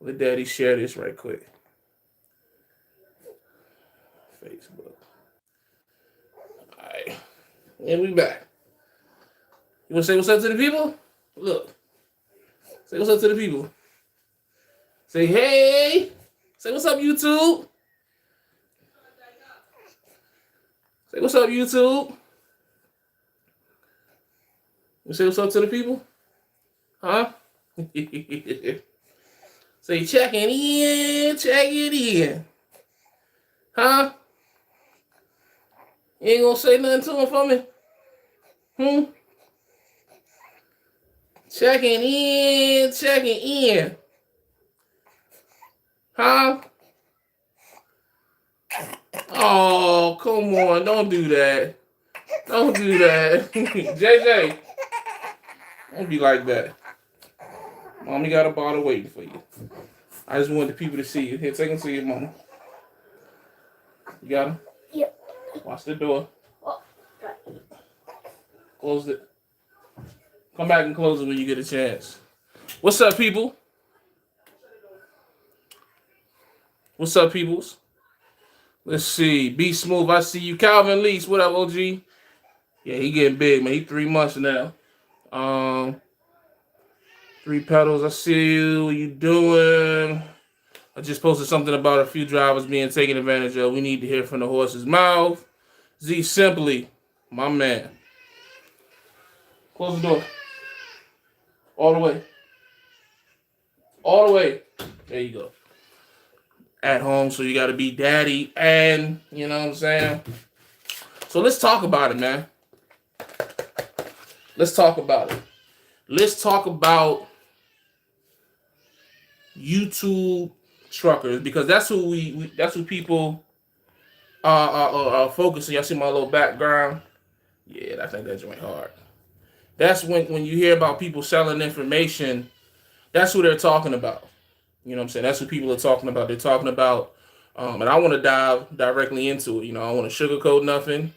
Let Daddy share this right quick. Facebook. All right. And we back. You want to say what's up to the people? Look. Say what's up to the people. Say hey. Say what's up, YouTube. Say what's up, YouTube. You say what's up to the people? Huh? Say checking in, checking in. Huh? You ain't gonna say nothing to him for me? Checking in, checking in. Huh? Oh, come on. Don't do that. Don't do that. JJ, don't be like that. Mommy got a bottle waiting for you. I just wanted the people to see you. Here, take them to your mama. You got him? Yep. Watch the door. Close it. Come back and close it when you get a chance. What's up, people? What's up, peoples? Let's see. Be smooth. I see you. Calvin Lease. What up, OG? Yeah, he getting big, man. He 3 months now. 3 pedals. I see you. What you doing? I just posted something about a few drivers being taken advantage of. We need to hear from the horse's mouth. Z Simply, my man. Close the door. All the way. All the way. There you go. At home, so you got to be daddy, and you know what I'm saying? So let's talk about it, man. Let's talk about it. Let's talk about YouTube truckers, because that's who that's who people are focusing. Y'all see my little background? Yeah, I think that joint hard. That's when you hear about people selling information, that's who they're talking about. You know what I'm saying? That's what people are talking about. They're talking about, and I want to dive directly into it. You know, I don't want to sugarcoat nothing.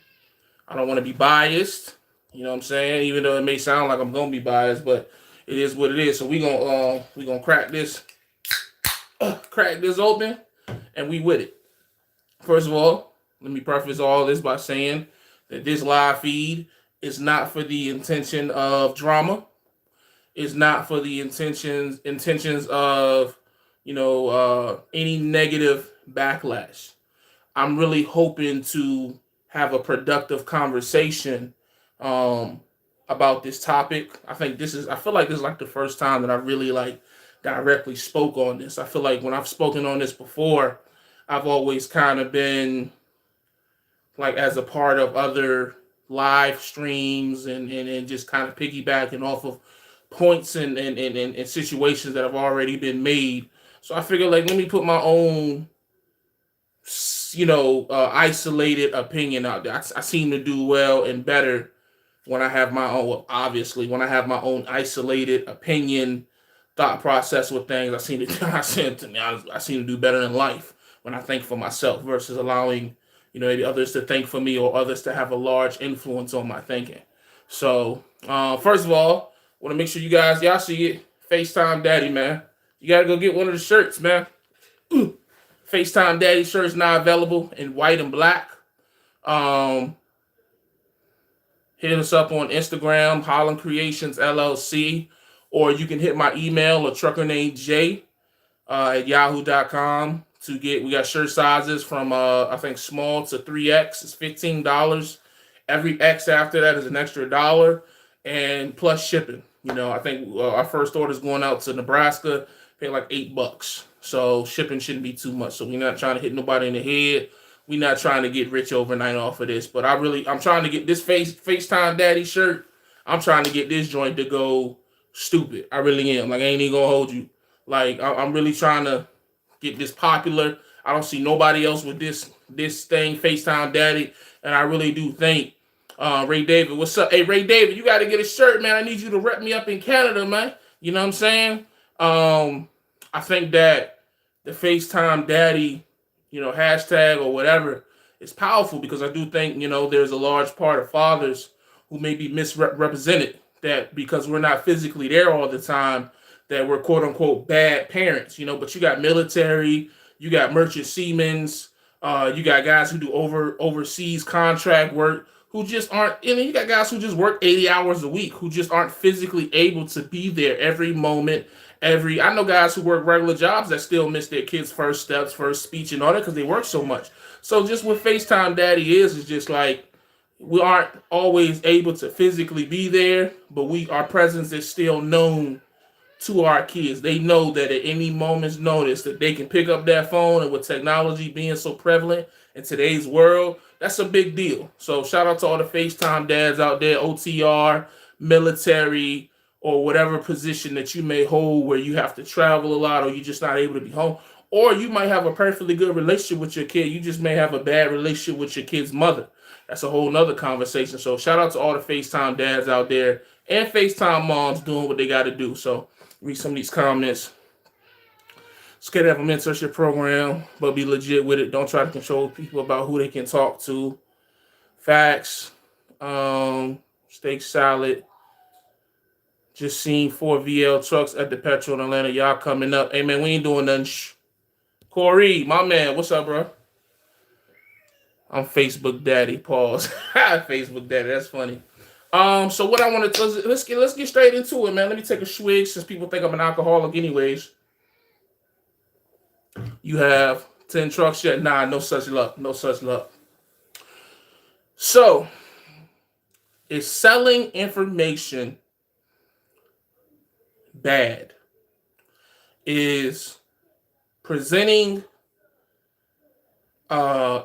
I don't want to be biased. You know what I'm saying? Even though it may sound like I'm gonna be biased, but it is what it is. So we gonna crack this open, and we with it. First of all, let me preface all this by saying that this live feed is not for the intention of drama. It's not for the intentions of any negative backlash. I'm really hoping to have a productive conversation about this topic. I feel like this is like the first time that I really like directly spoke on this. I feel like when I've spoken on this before, I've always kind of been like as a part of other live streams and just kind of piggybacking off of points and situations that have already been made. So I figured, like, let me put my own, isolated opinion out there. I seem to do well and better when I have my own, well, obviously, when I have my own isolated opinion, thought process with things. I seem to do better in life when I think for myself versus allowing, maybe others to think for me or others to have a large influence on my thinking. So, first of all, I want to make sure y'all see it. Facetime Daddy, man. You got to go get one of the shirts, man. Facetime Daddy shirts now available in white and black. Hit us up on Instagram, Holland Creations LLC, or you can hit my email, a trucker named Jay, at yahoo.com to get. We got shirt sizes from I think small to 3X. It's $15. Every X after that is an extra $1, and plus shipping. I think our first order is going out to Nebraska, pay like $8. So shipping shouldn't be too much. So we're not trying to hit nobody in the head. We're not trying to get rich overnight off of this. But I'm trying to get this FaceTime Daddy shirt. I'm trying to get this joint to go stupid. I really am. Like, I ain't even gonna hold you. Like, I'm really trying to get this popular. I don't see nobody else with this thing, FaceTime Daddy. And I really do think Ray David, what's up? Hey, Ray David, you got to get a shirt, man. I need you to rep me up in Canada, man. You know what I'm saying? I think that the FaceTime Daddy, hashtag or whatever is powerful because I do think, there's a large part of fathers who may be misrepresented, that because we're not physically there all the time, that were quote unquote bad parents, but you got military, you got merchant seamen, you got guys who do overseas contract work who just aren't, and then you got guys who just work 80 hours a week who just aren't physically able to be there every moment. I know guys who work regular jobs that still miss their kids' first steps, first speech, and all that because they work so much. So just what FaceTime Daddy is just like we aren't always able to physically be there, but our presence is still known to our kids. They know that at any moment's notice that they can pick up that phone, and with technology being so prevalent in today's world, that's a big deal. So shout out to all the FaceTime dads out there, OTR, military, or whatever position that you may hold where you have to travel a lot or you're just not able to be home. Or you might have a perfectly good relationship with your kid. You just may have a bad relationship with your kid's mother. That's a whole nother conversation. So shout out to all the FaceTime dads out there and FaceTime moms doing what they got to do. So read some of these comments. Scared to have a mentorship program, but be legit with it. Don't try to control people about who they can talk to. Facts. Steak salad. Just seen 4 VL trucks at the Petrol in Atlanta. Y'all coming up. Hey, man, we ain't doing nothing. Corey, my man, what's up, bro? I'm Facebook Daddy. Pause. Facebook Daddy. That's funny. So what I want to let's get straight into it, man. Let me take a swig since people think I'm an alcoholic, anyways. You have 10 trucks yet? Nah, no such luck. No such luck. So, is selling information bad? Is presenting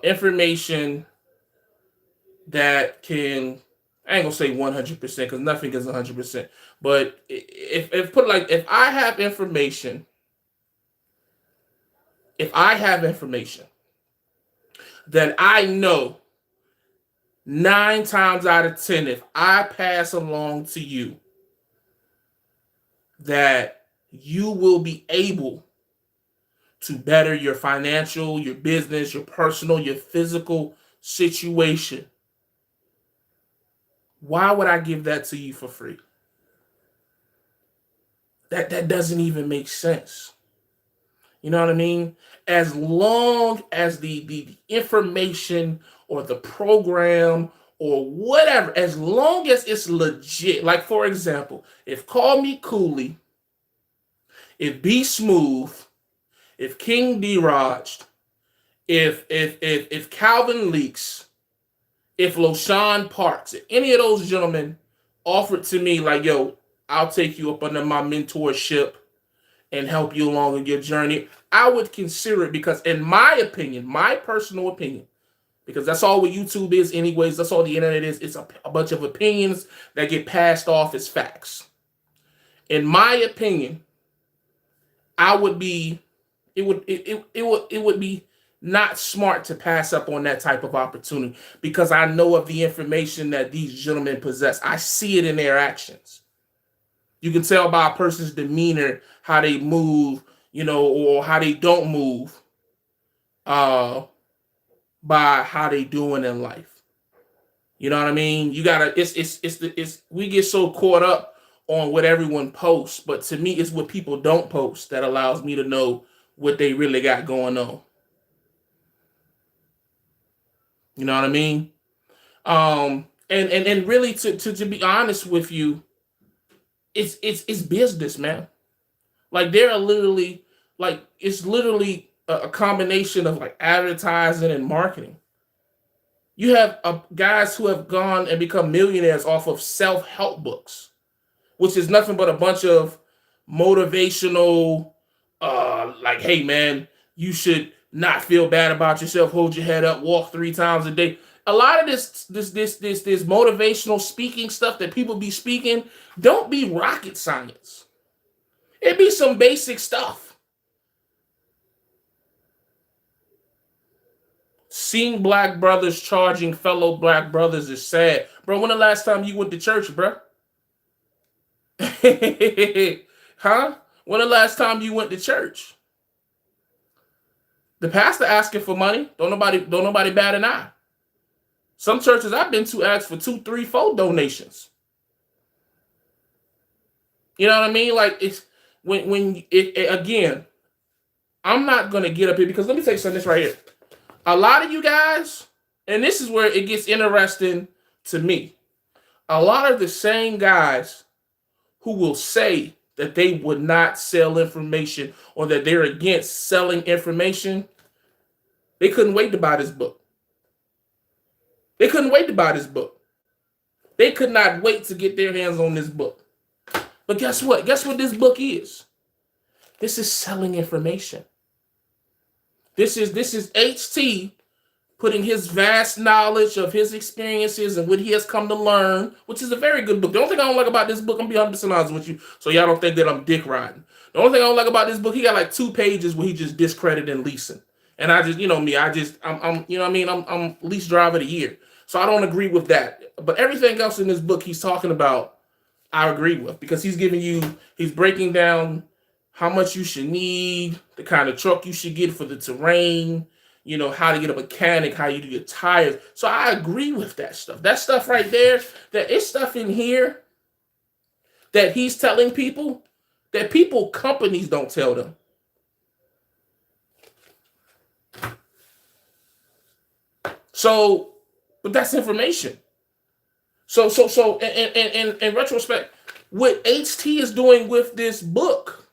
information that can, I ain't gonna say 100% because nothing is 100%, but if I have information that I know 9 times out of 10, if I pass along to you, that you will be able to better your financial, your business, your personal, your physical situation, why would I give that to you for free? That doesn't even make sense. You know what I mean? As long as the information or the program or whatever, as long as it's legit. Like, for example, if Call Me Cooley, if Be Smooth, if King D-Raj, if Calvin Leaks, if LaShawn Parks, if any of those gentlemen offered to me like, yo, I'll take you up under my mentorship and help you along in your journey, I would consider it because in my opinion, my personal opinion, because that's all what YouTube is anyways, that's all the internet is, it's a bunch of opinions that get passed off as facts. In my opinion, it would be not smart to pass up on that type of opportunity because I know of the information that these gentlemen possess. I see it in their actions. You can tell by a person's demeanor how they move, or how they don't move, by how they doing in life. You know what I mean? You gotta. We get so caught up on what everyone posts, but to me, it's what people don't post that allows me to know what they really got going on. You know what I mean? And really, to be honest with you, it's business, man. Like it's literally a combination of like advertising and marketing. You have guys who have gone and become millionaires off of self-help books, which is nothing but a bunch of motivational, like, hey man, you should not feel bad about yourself, hold your head up, walk 3 times a day. A lot of this motivational speaking stuff that people be speaking don't be rocket science. It be some basic stuff. Seeing black brothers charging fellow black brothers is sad. Bro, when the last time you went to church, bro? Huh? When the last time you went to church? The pastor asking for money. Don't nobody bat an eye. Some churches I've been to ask for 2, 3, 4 donations. You know what I mean? Like Again, I'm not gonna get up here because let me tell you something. This right here, a lot of you guys, and this is where it gets interesting to me. A lot of the same guys who will say that they would not sell information or that they're against selling information, they couldn't wait to buy this book. They couldn't wait to buy this book. They could not wait to get their hands on this book. But guess what? Guess what this book is? This is selling information. This is HT putting his vast knowledge of his experiences and what he has come to learn, which is a very good book. The only thing I don't like about this book, I'm going to be 100% honest with you, so y'all don't think that I'm dick riding. The only thing I don't like about this book, he got like 2 pages where he just discrediting leasing. And I just, you know me, I'm you know what I mean? I'm lease driver of the year. So I don't agree with that. But everything else in this book he's talking about, I agree with, because he's breaking down how much you should need, the kind of truck you should get for the terrain, you know, how to get a mechanic, how you do your tires. So I agree with that stuff. That stuff right there, that is stuff in here that he's telling people that companies don't tell them. So, but that's information. So in retrospect, what HT is doing with this book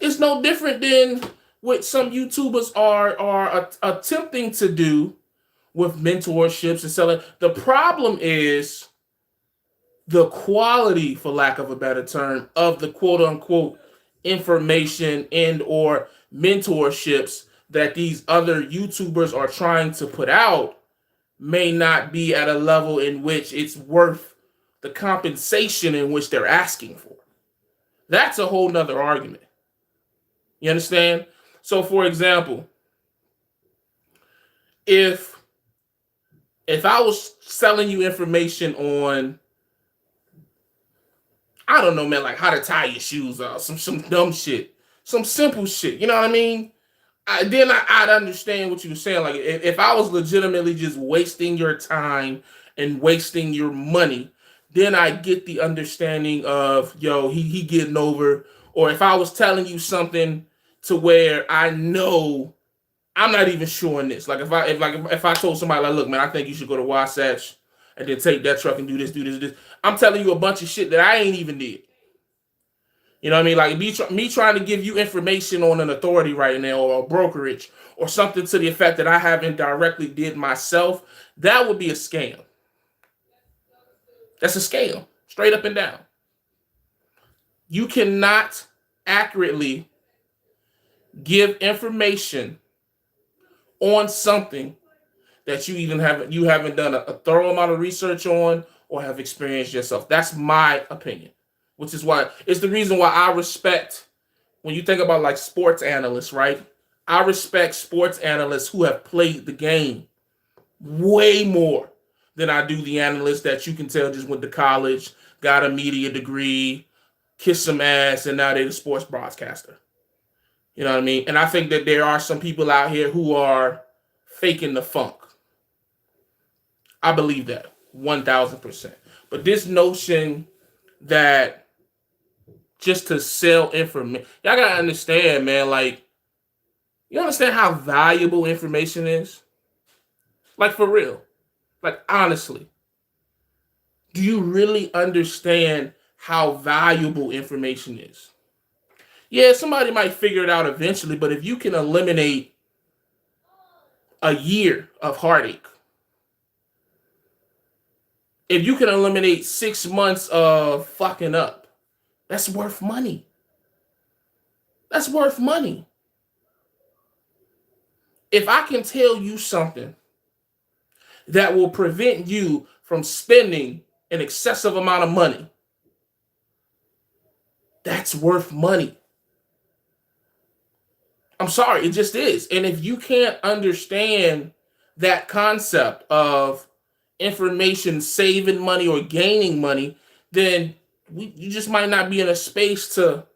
is no different than what some YouTubers are attempting to do with mentorships and selling. The problem is the quality, for lack of a better term, of the quote unquote information and or mentorships that these other YouTubers are trying to put out may not be at a level in which it's worth the compensation in which they're asking for. That's a whole nother argument. You understand? So, for example, if I was selling you information on, I don't know, man, like how to tie your shoes off, some dumb shit, some simple shit, you know what I mean? Then I'd understand what you were saying. Like if I was legitimately just wasting your time and wasting your money, then I get the understanding of, yo, he getting over. Or if I was telling you something to where I know I'm not even sure in this. Like if I told somebody, like, look, man, I think you should go to Wasatch and then take that truck and do this. I'm telling you a bunch of shit that I ain't even did. You know what I mean? Like me trying to give you information on an authority right now or a brokerage or something to the effect that I haven't directly did myself, that would be a scam. That's a scam, straight up and down. You cannot accurately give information on something that you haven't done a thorough amount of research on or have experienced yourself. That's my opinion. Which is why it's the reason why I respect, when you think about like sports analysts, right? I respect sports analysts who have played the game way more than I do the analysts that you can tell just went to college, got a media degree, kissed some ass, and now they're the sports broadcaster. You know what I mean? And I think that there are some people out here who are faking the funk. I believe that 1,000%. But this notion that just to sell information, y'all gotta understand, man. Like, you understand how valuable information is? Like, for real. Like, honestly. Do you really understand how valuable information is? Yeah, somebody might figure it out eventually, but if you can eliminate a year of heartache, if you can eliminate 6 months of fucking up, that's worth money. That's worth money. If I can tell you something that will prevent you from spending an excessive amount of money, that's worth money. I'm sorry, it just is. And if you can't understand that concept of information saving money or gaining money, then you just might not be in a space to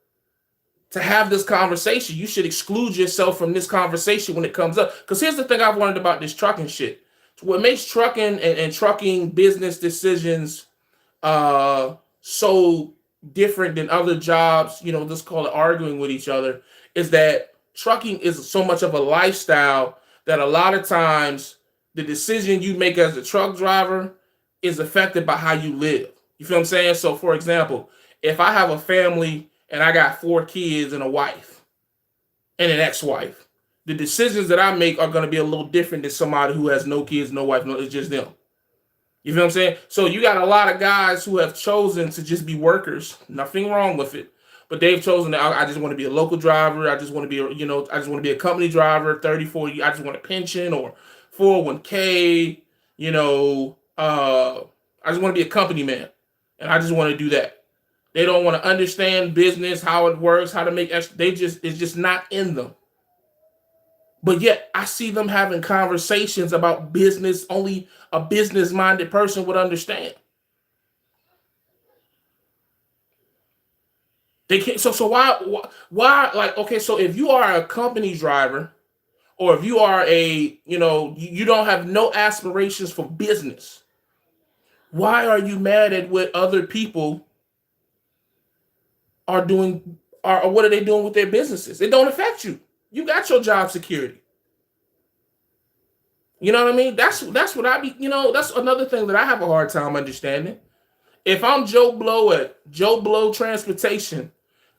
have this conversation. You should exclude yourself from this conversation when it comes up. Because here's the thing I've learned about this trucking shit. What makes trucking and trucking business decisions so different than other jobs, let's call it arguing with each other, is that trucking is so much of a lifestyle that a lot of times the decision you make as a truck driver is affected by how you live. You feel what I'm saying? So, for example, if I have a family and I got 4 kids and a wife and an ex-wife, the decisions that I make are going to be a little different than somebody who has no kids, no wife, no, it's just them. You feel what I'm saying? So you got a lot of guys who have chosen to just be workers. Nothing wrong with it. But they've chosen that I just want to be a local driver. I just want to be, I just want to be a company driver, 30, 40. I just want a pension or 401k, I just want to be a company man. And I just want to do that. They don't want to understand business, how it works, how to make extra. It's just not in them. But yet I see them having conversations about business only a business-minded person would understand. They can't. So why like, okay, so if you are a company driver, or if you are you don't have no aspirations for business, why are you mad at what other people are doing, or what are they doing with their businesses? It don't affect you. You got your job security. You know what I mean? That's what I be, that's another thing that I have a hard time understanding. If I'm Joe Blow at Joe Blow Transportation,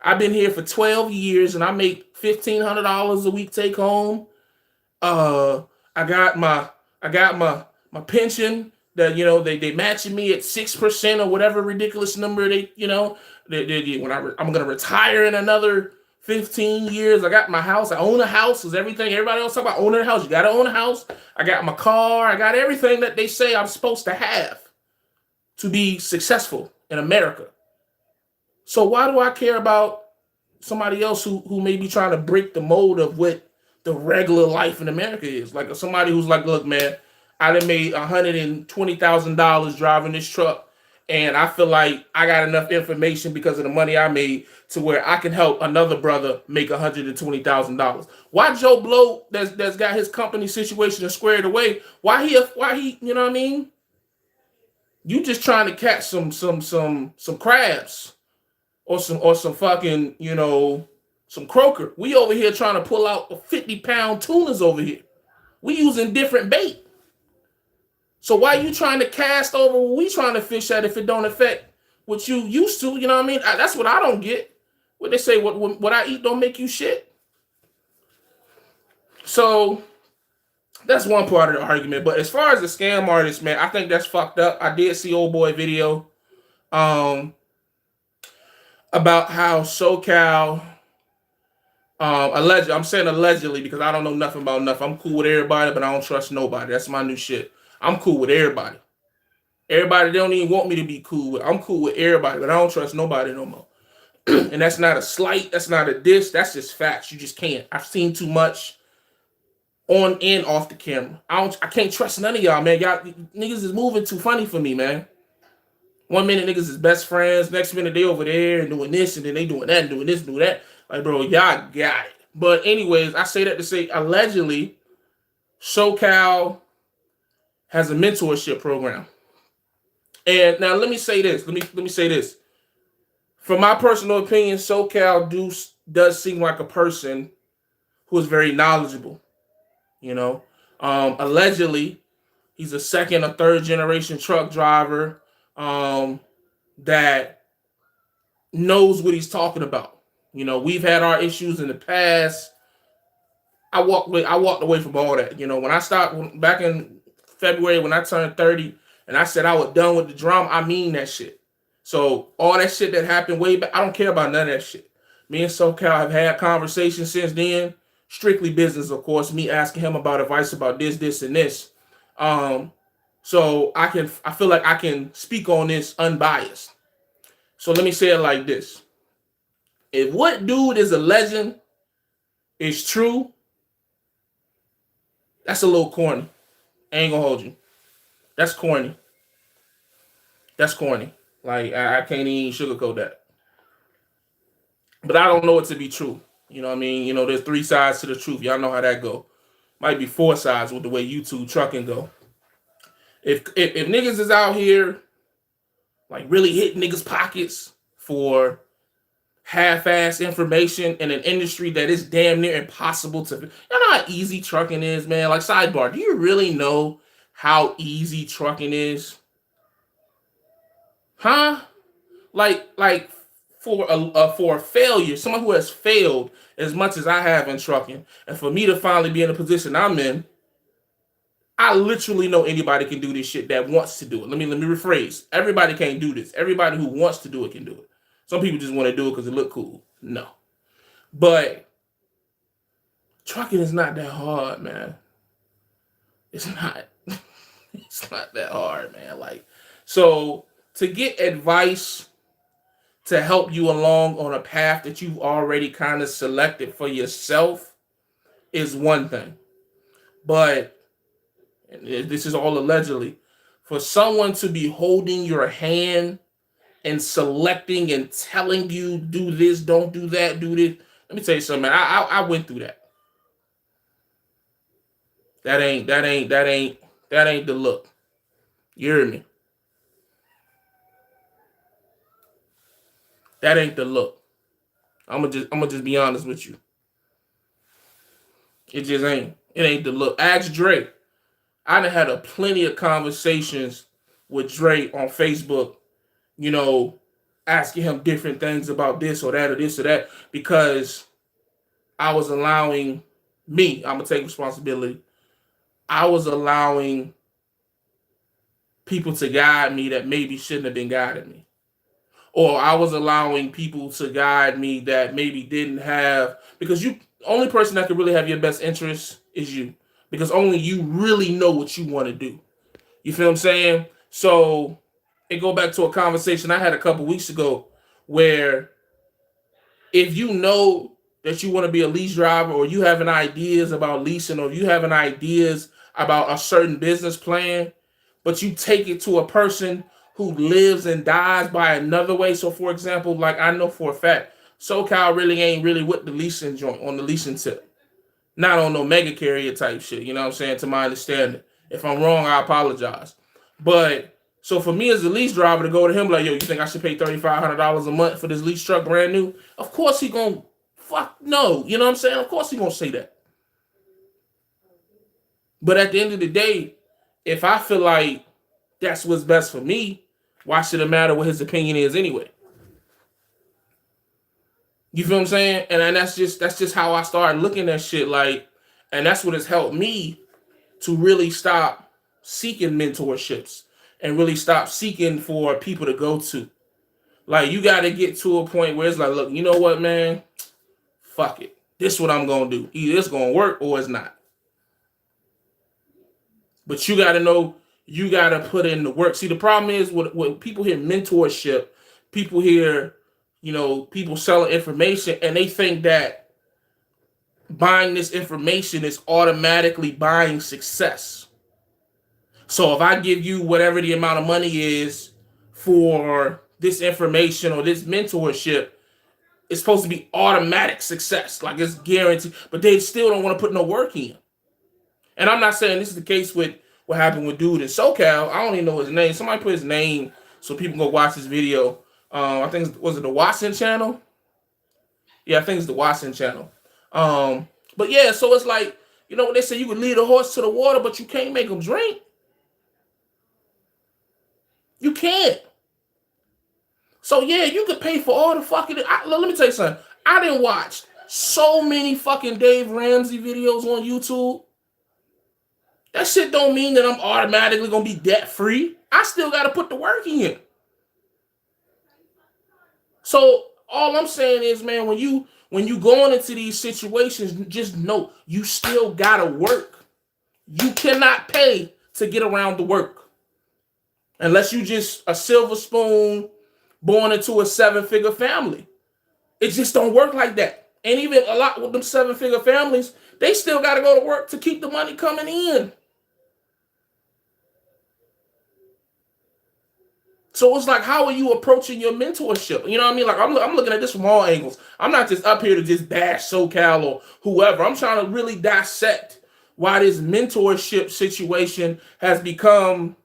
I've been here for 12 years and I make $1,500 a week take home. I got my pension that they matching me at 6% or whatever ridiculous number I'm gonna retire in another 15 years. I got my house. I own a house. Is everything everybody else talk about owning a house? You gotta own a house. I got my car. I got everything that they say I'm supposed to have to be successful in America. So why do I care about somebody else who may be trying to break the mold of what the regular life in America is? Like somebody who's like, look, man, I done made $120,000 driving this truck, and I feel like I got enough information because of the money I made to where I can help another brother make $120,000. Why Joe Blow that's got his company situation squared away? Why he you know what I mean? You just trying to catch some crabs or some fucking, some croaker. We over here trying to pull out 50-pound tunas over here. We using different bait. So why you trying to cast over what we trying to fish at if it don't affect what you used to? You know what I mean? That's what I don't get. What they say, what I eat don't make you shit. So that's one part of the argument. But as far as the scam artist, man, I think that's fucked up. I did see old boy video about how SoCal I'm saying allegedly because I don't know nothing about nothing. I'm cool with everybody, but I don't trust nobody. That's my new shit. I'm cool with everybody. Everybody don't even want me to be cool with. I'm cool with everybody, but I don't trust nobody no more. And that's not a slight. That's not a diss. That's just facts. You just can't. I've seen too much on and off the camera. I can't trust none of y'all, man. Y'all niggas is moving too funny for me, man. One minute niggas is best friends, next minute they over there and doing this, and then they doing that and doing this and doing that. Like, bro, y'all got it. But anyways, I say that to say allegedly, SoCal has a mentorship program. And now let me say this. Let me say this. From my personal opinion, SoCal does seem like a person who is very knowledgeable. Allegedly, he's a second or third generation truck driver that knows what he's talking about. We've had our issues in the past. I walked away from all that. When I stopped back in February when I turned 30 and I said I was done with the drama, I mean that shit. So all that shit that happened way back, I don't care about none of that shit. Me and SoCal have had conversations since then. Strictly business, of course. Me asking him about advice about this, and this. So I feel like I can speak on this unbiased. So let me say it like this. If what dude is a legend is true, that's a little corny. I ain't gonna hold you. That's corny. That's corny. Like, I can't even sugarcoat that. But I don't know it to be true. You know what I mean? There's 3 sides to the truth. Y'all know how that go. Might be 4 sides with the way YouTube trucking go. If niggas is out here, like, really hitting niggas' pockets, for half-ass information in an industry that is damn near impossible to. You know how easy trucking is, man? Like, sidebar, do you really know how easy trucking is? Huh? Like for a failure, someone who has failed as much as I have in trucking, and for me to finally be in the position I'm in, I literally know anybody can do this shit that wants to do it. Let me rephrase. Everybody can't do this. Everybody who wants to do it can do it. Some people just want to do it because it look cool. No. But trucking is not that hard, man. It's not. It's not that hard, man. Like, so to get advice to help you along on a path that you've already kind of selected for yourself is one thing. But this is all allegedly. For someone to be holding your hand and selecting and telling you, do this, don't do that, do this. Let me tell you something, man. I went through that. That ain't the look. You hear me? That ain't the look. I'm gonna just be honest with you. It just ain't. It ain't the look. Ask Dre. I done had plenty of conversations with Dre on Facebook, you know, asking him different things about this or that or this or that, because I was allowing I'm gonna take responsibility. I was allowing people to guide me that maybe shouldn't have been guiding me. Or I was allowing people to guide me that maybe didn't have, because you only person that can really have your best interest is you. Because only you really know what you want to do. You feel what I'm saying? So it go back to a conversation I had a couple weeks ago where if you know that you want to be a lease driver, or you having ideas about leasing, or you having ideas about a certain business plan, but you take it to a person who lives and dies by another way. So for example, like I know for a fact, SoCal really ain't really with the leasing joint on the leasing tip. Not on no mega carrier type shit, you know what I'm saying, to my understanding. If I'm wrong, I apologize. But so for me as a lease driver to go to him like, yo, you think I should pay $3,500 a month for this lease truck brand new? Of course he gonna fuck no. You know what I'm saying? Of course he gonna say that. But at the end of the day, if I feel like that's what's best for me, why should it matter what his opinion is anyway? You feel what I'm saying? And that's just how I started looking at shit. Like, and that's what has helped me to really stop seeking mentorships and really stop seeking for people to go to. Like, you got to get to a point where it's like, look, you know what, man? Fuck it. This is what I'm going to do. Either it's going to work or it's not. But you got to know, you got to put in the work. See, the problem is when people hear mentorship, people hear, you know, people selling information, and they think that buying this information is automatically buying success. So if I give you whatever the amount of money is for this information or this mentorship, it's supposed to be automatic success. Like, it's guaranteed, but they still don't want to put no work in. And I'm not saying this is the case with what happened with dude in SoCal. I don't even know his name. Somebody put his name so people can go watch this video. I think was it the Watson channel? Yeah, I think it's the Watson channel. But yeah, so it's like, you know what they say, you can lead a horse to the water, but you can't make him drink. You can't. So yeah, you could pay for all the fucking. Let me tell you something. I didn't watch so many fucking Dave Ramsey videos on YouTube. That shit don't mean that I'm automatically gonna be debt free. I still gotta put the work in. So all I'm saying is, man, when you going into these situations, just know you still gotta work. You cannot pay to get around the work. Unless you just a silver spoon born into a 7-figure family. It just don't work like that. And even a lot with them 7-figure families, they still gotta go to work to keep the money coming in. So it's like, how are you approaching your mentorship? You know what I mean? Like, I'm looking at this from all angles. I'm not just up here to just bash SoCal or whoever. I'm trying to really dissect why this mentorship situation has become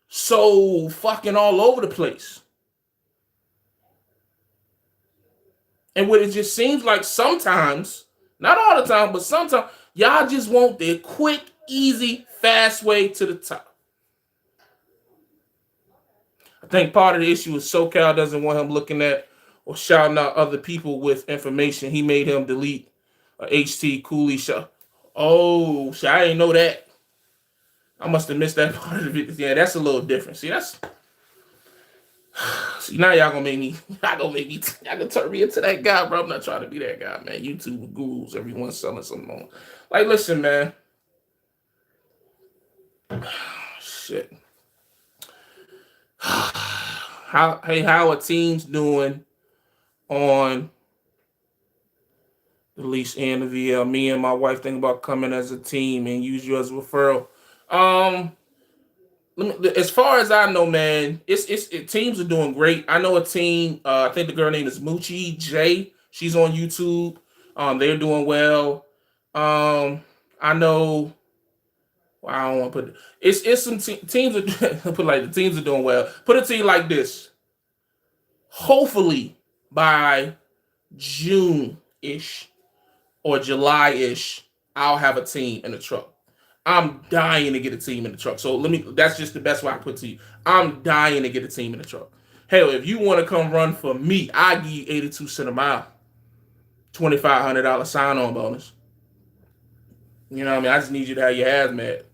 so fucking all over the place. And what it just seems like sometimes, not all the time, but sometimes, y'all just want the quick, easy, fast way to the top. I think part of the issue is SoCal doesn't want him looking at or shouting out other people with information. He made him delete a HT Cooley show. Oh, shit, I didn't know that. I must have missed that part of it. Yeah, that's a little different. See, now y'all gonna make me, y'all gonna turn me into that guy, bro. I'm not trying to be that guy, man. YouTube gurus, everyone's selling something on. Like, listen, man. Shit. How are teams doing on the lease and the VL? Me and my wife think about coming as a team and use you as a referral. As far as I know, man, teams are doing great. I know a team. I think the girl name is Moochie J. She's on YouTube. They're doing well. I know. Well, I don't want to put it's some teams are put like the teams are doing well. Put a team like this. Hopefully by June-ish or July-ish, I'll have a team in the truck. I'm dying to get a team in the truck. So that's just the best way I put it to you. I'm dying to get a team in the truck. Hell, if you want to come run for me, I give you 82 cents a mile. $2,500 sign-on bonus. You know what I mean? I just need you to have your hazmat,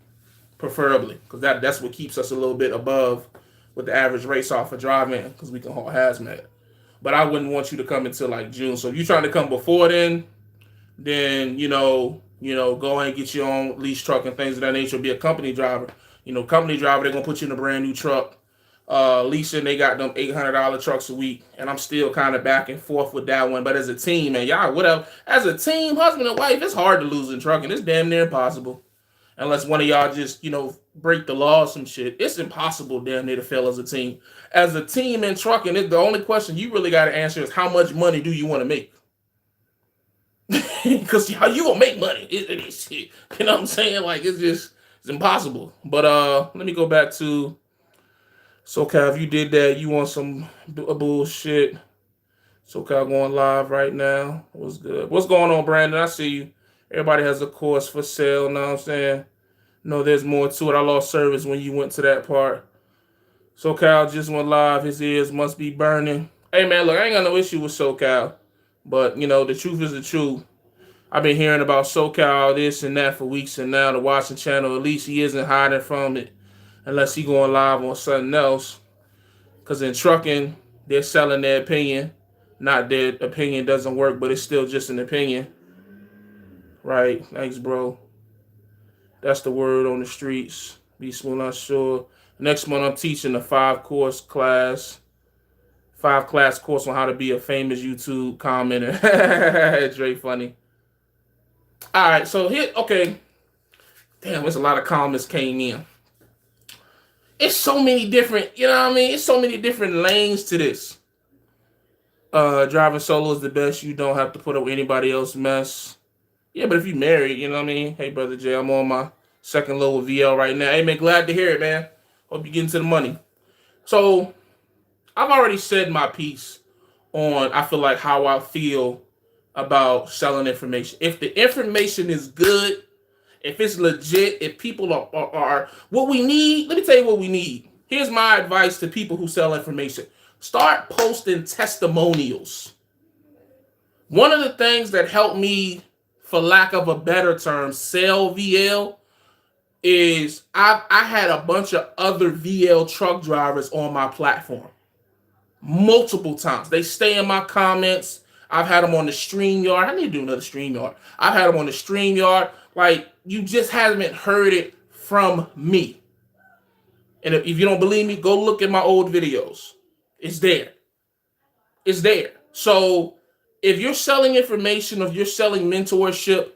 preferably, because that's what keeps us a little bit above what the average race off for driving, because we can haul hazmat. But I wouldn't want you to come until like June. So if you're trying to come before then go ahead and get your own lease truck and things of that nature. Be a company driver. Company driver, they're gonna put you in a brand new truck. Leasing, they got them $800 trucks a week, and I'm still kind of back and forth with that one. But as a team, man, y'all, whatever. As a team, husband and wife, it's hard to lose in trucking. It's damn near impossible, unless one of y'all just break the law or some shit. It's impossible damn near to fail as a team. As a team in trucking, the only question you really got to answer is how much money do you want to make? Because you gonna make money. You know what I'm saying? Like, it's impossible. But let me go back to SoCal. If you did that, you want some bullshit. SoCal going live right now. What's good? What's going on, Brandon? I see you. Everybody has a course for sale. Know what I'm saying? No, there's more to it. I lost service when you went to that part. SoCal just went live. His ears must be burning. Hey, man, look, I ain't got no issue with SoCal. But, the truth is the truth. I've been hearing about SoCal, this and that for weeks, and now the watching channel, at least he isn't hiding from it unless he going live on something else. Because in trucking, they're selling their opinion. Not their opinion doesn't work, but it's still just an opinion. Right? Thanks, bro. That's the word on the streets. Be smooth, not sure. Next month, I'm teaching a 5-class course on how to be a famous YouTube commenter. Dre funny. All right, so here, okay. Damn, there's a lot of comments came in. It's so many different, It's so many different lanes to this. Driving solo is the best. You don't have to put up with anybody else's mess. Yeah, but if you married, you know what I mean? Hey, Brother Jay, I'm on my second low VL right now. Hey, man, glad to hear it, man. Hope you get into the money. So, I've already said my piece on, I feel like, how I feel about selling information. If the information is good, if it's legit, if people are what we need, let me tell you what we need. Here's my advice to people who sell information. Start posting testimonials. One of the things that helped me, for lack of a better term, sell VL is I had a bunch of other VL truck drivers on my platform. Multiple times. They stay in my comments. I've had them on the StreamYard. I need to do another StreamYard. I've had them on the StreamYard. Like, you just haven't heard it from me. And if you don't believe me, go look at my old videos. It's there. It's there. So if you're selling information, if you're selling mentorship,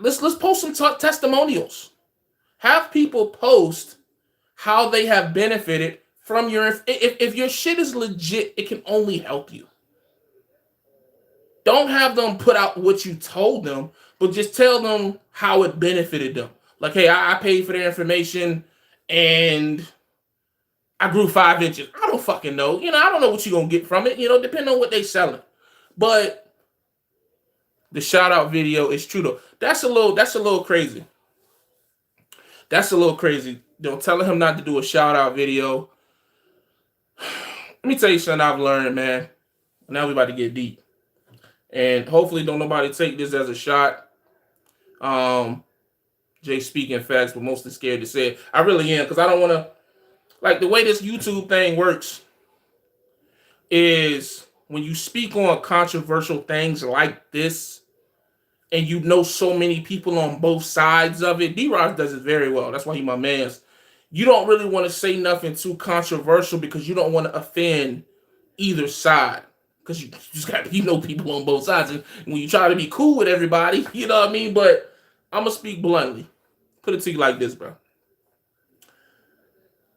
let's post some testimonials. Have people post how they have benefited from if your shit is legit, it can only help you. Don't have them put out what you told them, but just tell them how it benefited them. Like, hey, I paid for their information and I grew 5 inches. I don't fucking know. I don't know what you're going to get from it, depending on what they selling. But the shout out video is true though. That's a little crazy. That's a little crazy. Telling him not to do a shout out video. Let me tell you something I've learned, man. Now we about to get deep. And hopefully don't nobody take this as a shot. Jay speaking facts, but mostly scared to say it. I really am, because I don't want to, like, the way this YouTube thing works is when you speak on controversial things like this, and you know so many people on both sides of it. D-Ross does it very well. That's why he's my man. You don't really want to say nothing too controversial because you don't want to offend either side. Because you just got people on both sides. And when you try to be cool with everybody, you know what I mean? But I'm going to speak bluntly. Put it to you like this, bro.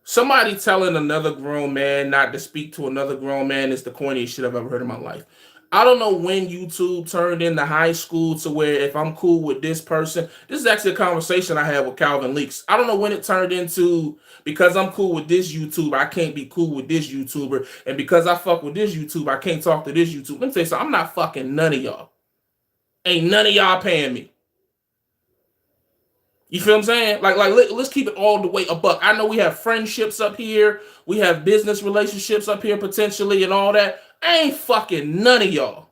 Somebody telling another grown man not to speak to another grown man is the corniest shit I've ever heard in my life. I don't know when YouTube turned into high school to where if I'm cool with this person, this is actually a conversation I had with Calvin Leaks. I don't know when it turned into because I'm cool with this YouTuber, I can't be cool with this YouTuber. And because I fuck with this YouTuber, I can't talk to this YouTuber. Let me tell you something, I'm not fucking none of y'all. Ain't none of y'all paying me. You feel what I'm saying? Like let's keep it all the way a buck. I know we have friendships up here. We have business relationships up here potentially and all that. I ain't fucking none of y'all.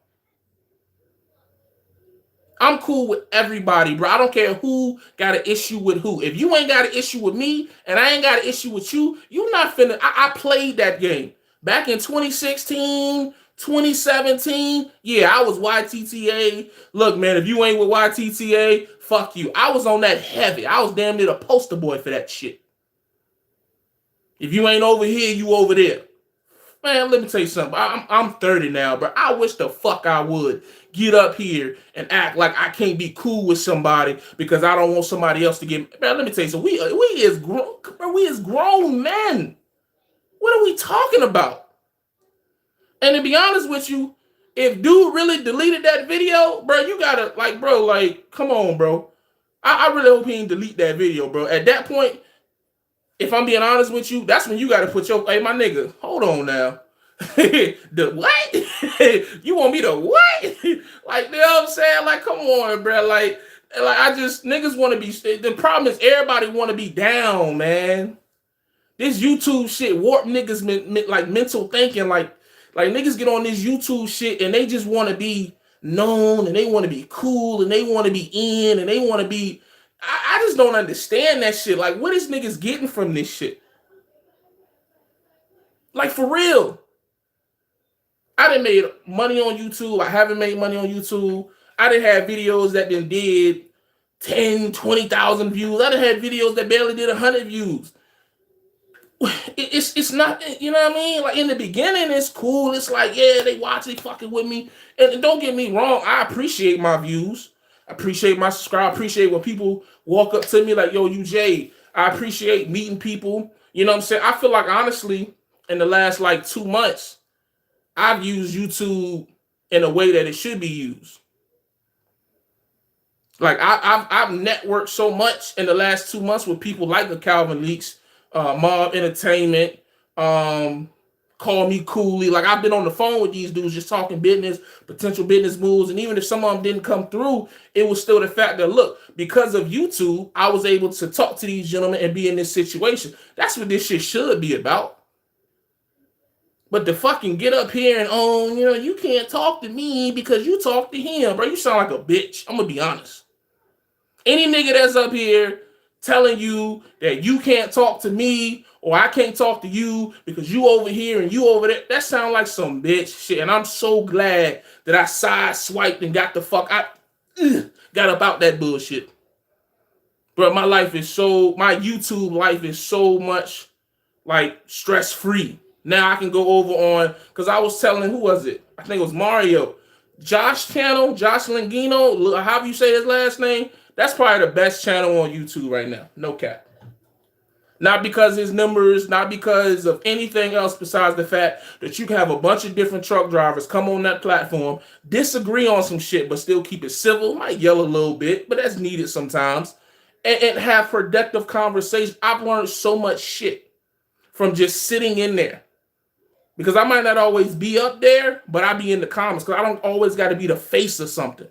I'm cool with everybody, bro. I don't care who got an issue with who. If you ain't got an issue with me and I ain't got an issue with you, you not finna. I played that game back in 2016, 2017. Yeah, I was YTTA. Look, man, if you ain't with YTTA, fuck you. I was on that heavy. I was damn near the poster boy for that shit. If you ain't over here, you over there. Man, let me tell you something. I'm 30 now, but I wish the fuck I would get up here and act like I can't be cool with somebody because I don't want somebody else to get. Man, let me tell you something. We as grown men. What are we talking about? And to be honest with you, if dude really deleted that video, bro, you gotta come on, bro. I really hope he didn't delete that video, bro. At that point, if I'm being honest with you, that's when you got to put your, hey, my nigga, hold on now. The what? You want me to what? Like, you know what I'm saying? Like, come on, bro. Like niggas want to be, the problem is everybody want to be down, man. This YouTube shit warp niggas mental thinking. Like niggas get on this YouTube shit and they just want to be known and they want to be cool and they want to be in and they want to be, I just don't understand that shit. Like, what is niggas getting from this shit? Like, for real. I done made money on YouTube. I haven't made money on YouTube. I done had videos that did 10, 20,000 views. I done had videos that barely did 100 views. It's not, you know what I mean? Like, in the beginning, it's cool. It's like, yeah, they watch, they fucking with me. And don't get me wrong, I appreciate my views. I appreciate my subscribe. I appreciate when people walk up to me like, yo, you Jay. I appreciate meeting people. You know what I'm saying? I feel like, honestly, in the last 2 months, I've used YouTube in a way that it should be used. Like, I've networked so much in the last 2 months with people like the Calvin Leaks, Mob Entertainment, Call Me Coolly. Like, I've been on the phone with these dudes just talking business, potential business moves. And even if some of them didn't come through, it was still the fact that, look, because of YouTube, I was able to talk to these gentlemen and be in this situation. That's what this shit should be about. But to fucking get up here and, you can't talk to me because you talk to him, bro. You sound like a bitch. I'm going to be honest. Any nigga that's up here telling you that you can't talk to me or I can't talk to you because you over here and you over there, that sound like some bitch shit. And I'm so glad that I side-swiped and got about that bullshit. Bro, my YouTube life is so much stress-free. Now I can go over on, because I was telling, who was it? I think it was Mario. Josh Langino, however you say his last name, that's probably the best channel on YouTube right now. No cap. Not because his numbers, not because of anything else besides the fact that you can have a bunch of different truck drivers come on that platform, disagree on some shit, but still keep it civil, might yell a little bit, but that's needed sometimes, and have productive conversations. I've learned so much shit from just sitting in there. Because I might not always be up there, but I be in the comments because I don't always got to be the face of something.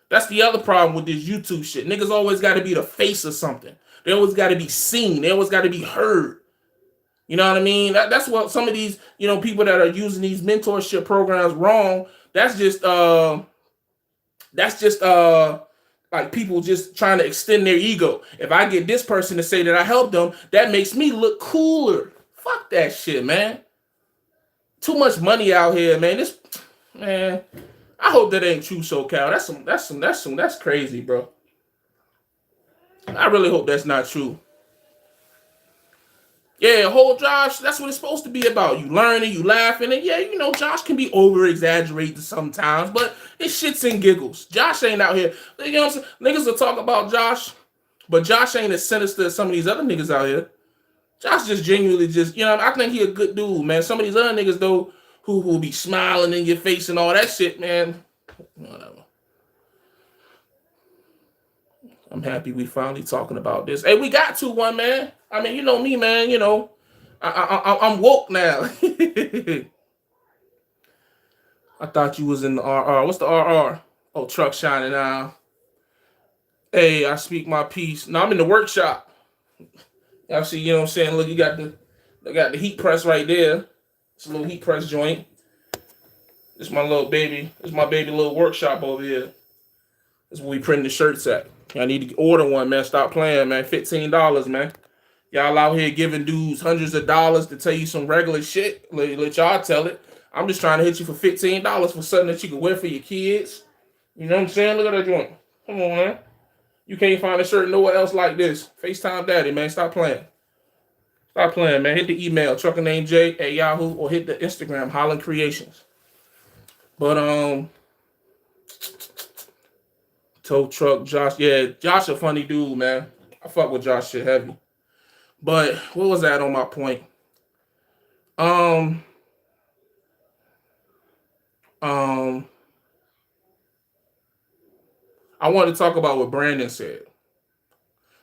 That's the other problem with this YouTube shit. Niggas always got to be the face of something. They always got to be seen. They always got to be heard. You know what I mean? That's what some of these, people that are using these mentorship programs wrong. That's just like people just trying to extend their ego. If I get this person to say that I helped them, that makes me look cooler. Fuck that shit, man. Too much money out here, man. Man. I hope that ain't true, SoCal. That's crazy, bro. I really hope that's not true. Yeah, whole Josh, that's what it's supposed to be about. You learning, you laughing, and yeah, Josh can be over-exaggerated sometimes, but it's shits and giggles. Josh ain't out here. You know what I'm saying? Niggas will talk about Josh, but Josh ain't as sinister as some of these other niggas out here. Josh just genuinely I think he a good dude, man. Some of these other niggas, though, who be smiling in your face and all that shit, man. Whatever. I'm happy we finally talking about this. Hey, we got to one, man. I mean, you know me, man. I'm woke now. I thought you was in the RR. What's the RR? Oh, truck shining now. Hey, I speak my piece. No, I'm in the workshop. Y'all see, you know what I'm saying? Look, you got the heat press right there. It's a little heat press joint. This is my little baby. This is my baby little workshop over here. This is where we print the shirts at. I need to order one, man. Stop playing, man. $15, man. Y'all out here giving dudes hundreds of dollars to tell you some regular shit. Let y'all tell it. I'm just trying to hit you for $15 for something that you can wear for your kids. You know what I'm saying? Look at that joint. Come on, man. You can't find a shirt nowhere else like this. Facetime Daddy, man. Stop playing. Stop playing, man. Hit the email, truckernamej@yahoo, or hit the Instagram, Holland Creations. But, tow truck, Josh. Yeah, Josh a funny dude, man. I fuck with Josh shit heavy. But what was that on my point? I wanted to talk about what Brandon said.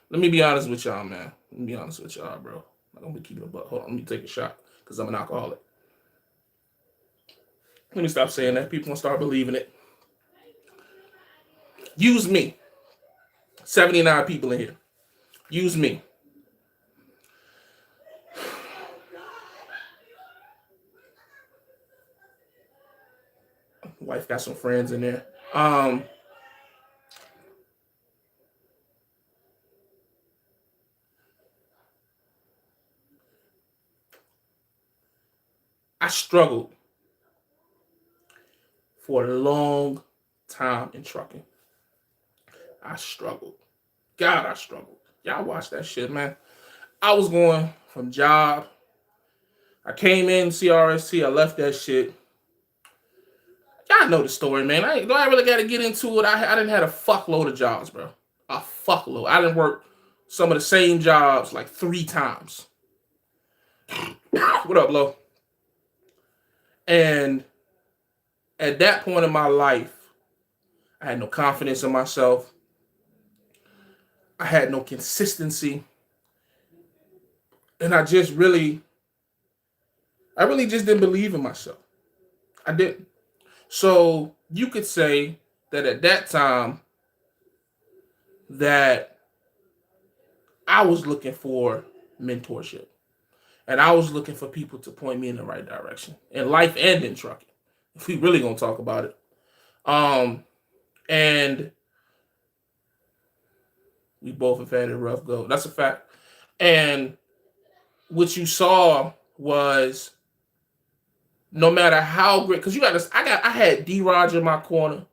Let me be honest with y'all, man. Let me be honest with y'all, bro. I'm gonna keep it a buck. Hold on, let me take a shot because I'm an alcoholic. Let me stop saying that. People gonna start believing it. Use me. 79 people in here. Use me. Wife got some friends in there. I struggled for a long time in trucking. I struggled. God, I struggled. Y'all watch that shit, man. I was going from job. I came in CRST. I left that shit. Y'all know the story, man. I really got to get into it. I didn't have a fuckload of jobs, bro. A fuckload. I didn't work some of the same jobs like 3 times. What up, Lo? And at that point in my life, I had no confidence in myself. I had no consistency. And I really just didn't believe in myself. I didn't. So you could say that at that time that I was looking for mentorship. And I was looking for people to point me in the right direction. In life and in trucking. If we really gonna talk about it. And we both have had a rough go. That's a fact. And what you saw was no matter how great, because I had D-Raj in my corner.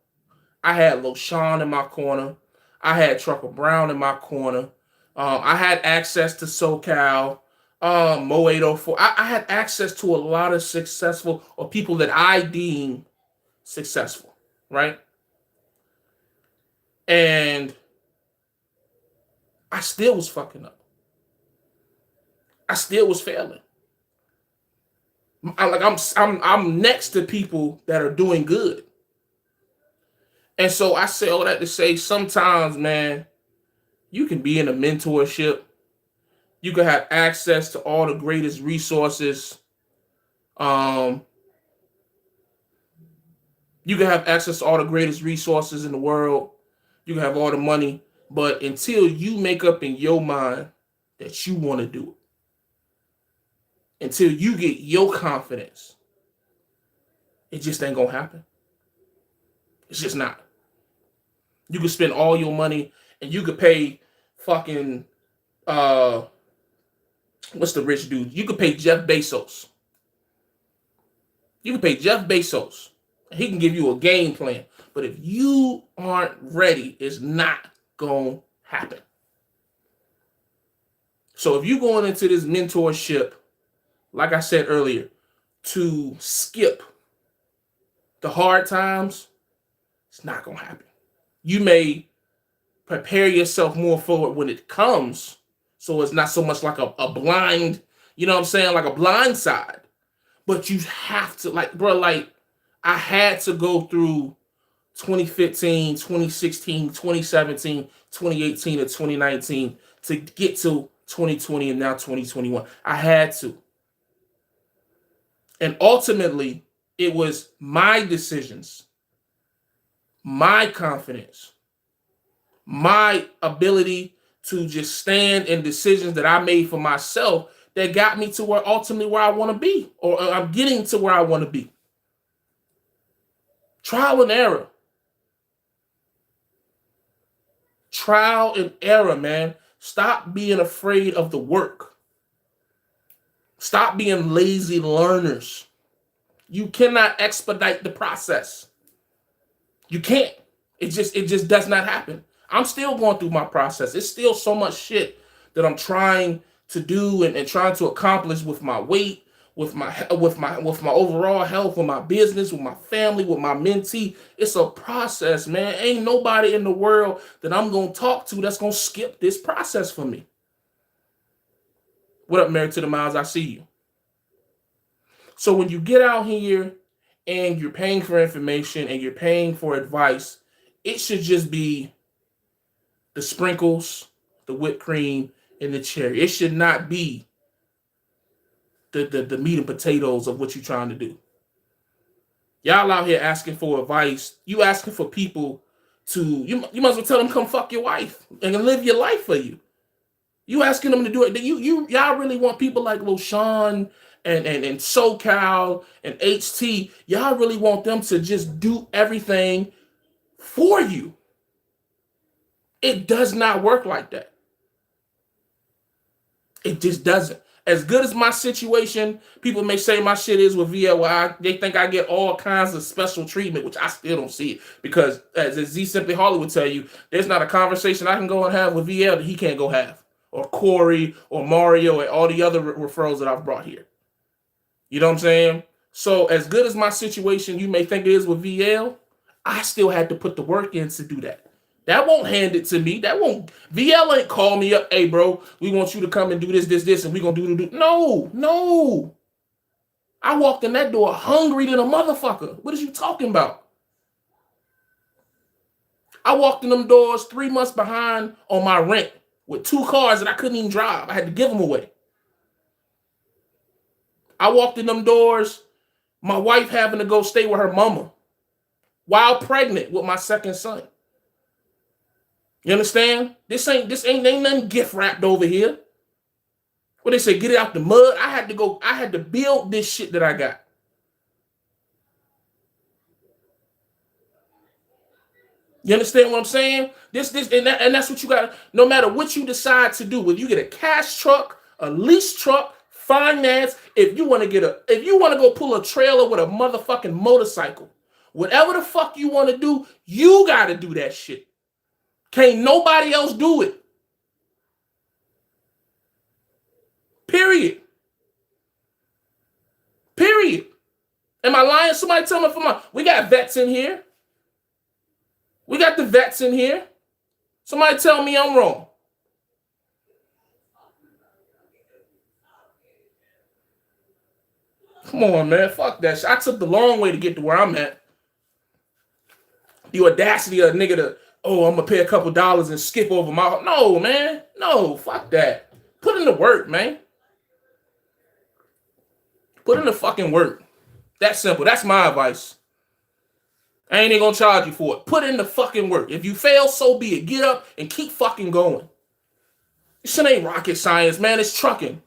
I had LoShawn in my corner. I had Trucker Brown in my corner. I had access to SoCal, Mo 804. I had access to a lot of successful or people that I deem successful, right? And I still was fucking up. I still was failing. I'm next to people that are doing good. And so I say all that to say sometimes, man, you can be in a mentorship. You can have access to all the greatest resources. Um, you can have access to all the greatest resources in the world. You can have all the money, but until you make up in your mind that you want to do it, until you get your confidence, it just ain't gonna happen. It's just not. You can spend all your money and you could pay fucking what's the rich dude? You could pay Jeff Bezos. You can pay Jeff Bezos. He can give you a game plan. But if you aren't ready, it's not gonna happen. So if you're going into this mentorship, like I said earlier, to skip the hard times, it's not gonna happen. You may prepare yourself more for it when it comes, so it's not so much like a blind, you know what I'm saying, like a blind side. But you have to, like, bro, like, I had to go through 2015, 2016, 2017, 2018, and 2019 to get to 2020 and now 2021. I had to. And ultimately, it was my decisions, my confidence, my ability to just stand in decisions that I made for myself that got me to where ultimately where I want to be, or I'm getting to where I want to be. Trial and error. Trial and error, man. Stop being afraid of the work. Stop being lazy learners. You cannot expedite the process. You can't. It just does not happen. I'm still going through my process. It's still so much shit that I'm trying to do and trying to accomplish with my weight, with my overall health, with my business, with my family, with my mentee. It's a process, man. Ain't nobody in the world that I'm gonna talk to that's gonna skip this process for me. What up, Married to the Miles? I see you. So when you get out here and you're paying for information and you're paying for advice, it should just be the sprinkles, the whipped cream, and the cherry. It should not be the meat and potatoes of what you're trying to do. Y'all out here asking for advice. You asking for people to, you might as well tell them come fuck your wife and live your life for you. You asking them to do it. Y'all really want people like Lil Sean and SoCal and HT. Y'all really want them to just do everything for you. It does not work like that. It just doesn't. As good as my situation, people may say my shit is with VL, where they think I get all kinds of special treatment, which I still don't see it. Because as Z Simply Holly would tell you, there's not a conversation I can go and have with VL that he can't go have. Or Corey, or Mario, and all the other referrals that I've brought here. You know what I'm saying? So as good as my situation you may think it is with VL, I still had to put the work in to do that. That won't hand it to me. VL ain't call me up, hey, bro, we want you to come and do this, and we gonna do. No. I walked in that door hungry than a motherfucker. What is you talking about? I walked in them doors 3 months behind on my rent with 2 cars that I couldn't even drive. I had to give them away. I walked in them doors, my wife having to go stay with her mama while pregnant with my second son. You understand? This ain't nothing gift wrapped over here. What they say, get it out the mud. I had to build this shit that I got. You understand what I'm saying? And that's what you got. No matter what you decide to do, whether you get a cash truck, a lease truck, finance, if you want to go pull a trailer with a motherfucking motorcycle, whatever the fuck you want to do, you got to do that shit. Can't nobody else do it. Period. Am I lying? Somebody tell me we got vets in here. We got the vets in here. Somebody tell me I'm wrong. Come on, man. Fuck that shit. I took the long way to get to where I'm at. The audacity of a nigga to, I'm going to pay a couple dollars and skip over my... No, man. No, fuck that. Put in the work, man. Put in the fucking work. That simple. That's my advice. I ain't even gonna charge you for it. Put in the fucking work. If you fail, so be it. Get up and keep fucking going. This shit ain't rocket science, man. It's trucking.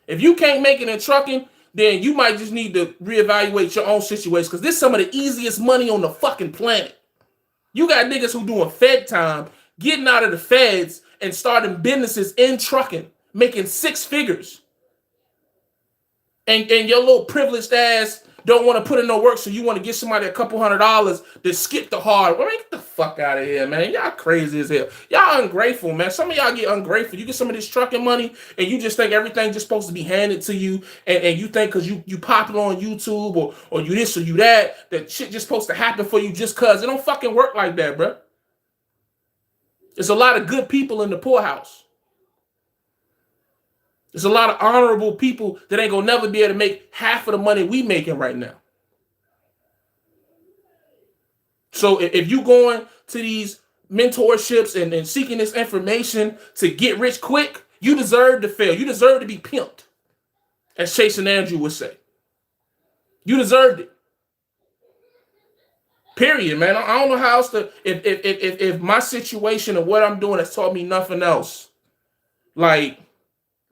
If you can't make it in trucking, then you might just need to reevaluate your own situation, because this is some of the easiest money on the fucking planet. You got niggas who doing Fed time, getting out of the feds and starting businesses in trucking, making six figures. And your little privileged ass don't want to put in no work, so you want to give somebody a couple $100 to skip the hard. Well, man, get the fuck out of here, man. Y'all crazy as hell. Y'all ungrateful, man. Some of y'all get ungrateful. You get some of this trucking money, and you just think everything just supposed to be handed to you, and you think because you popular on YouTube or you this or you that shit just supposed to happen for you just because. It don't fucking work like that, bro. There's a lot of good people in the poorhouse. There's a lot of honorable people that ain't gonna never be able to make half of the money we making right now. So if you going to these mentorships and seeking this information to get rich quick, you deserve to fail. You deserve to be pimped, as Chase and Andrew would say. You deserved it. Period, man. I don't know how else to. If my situation and what I'm doing has taught me nothing else, like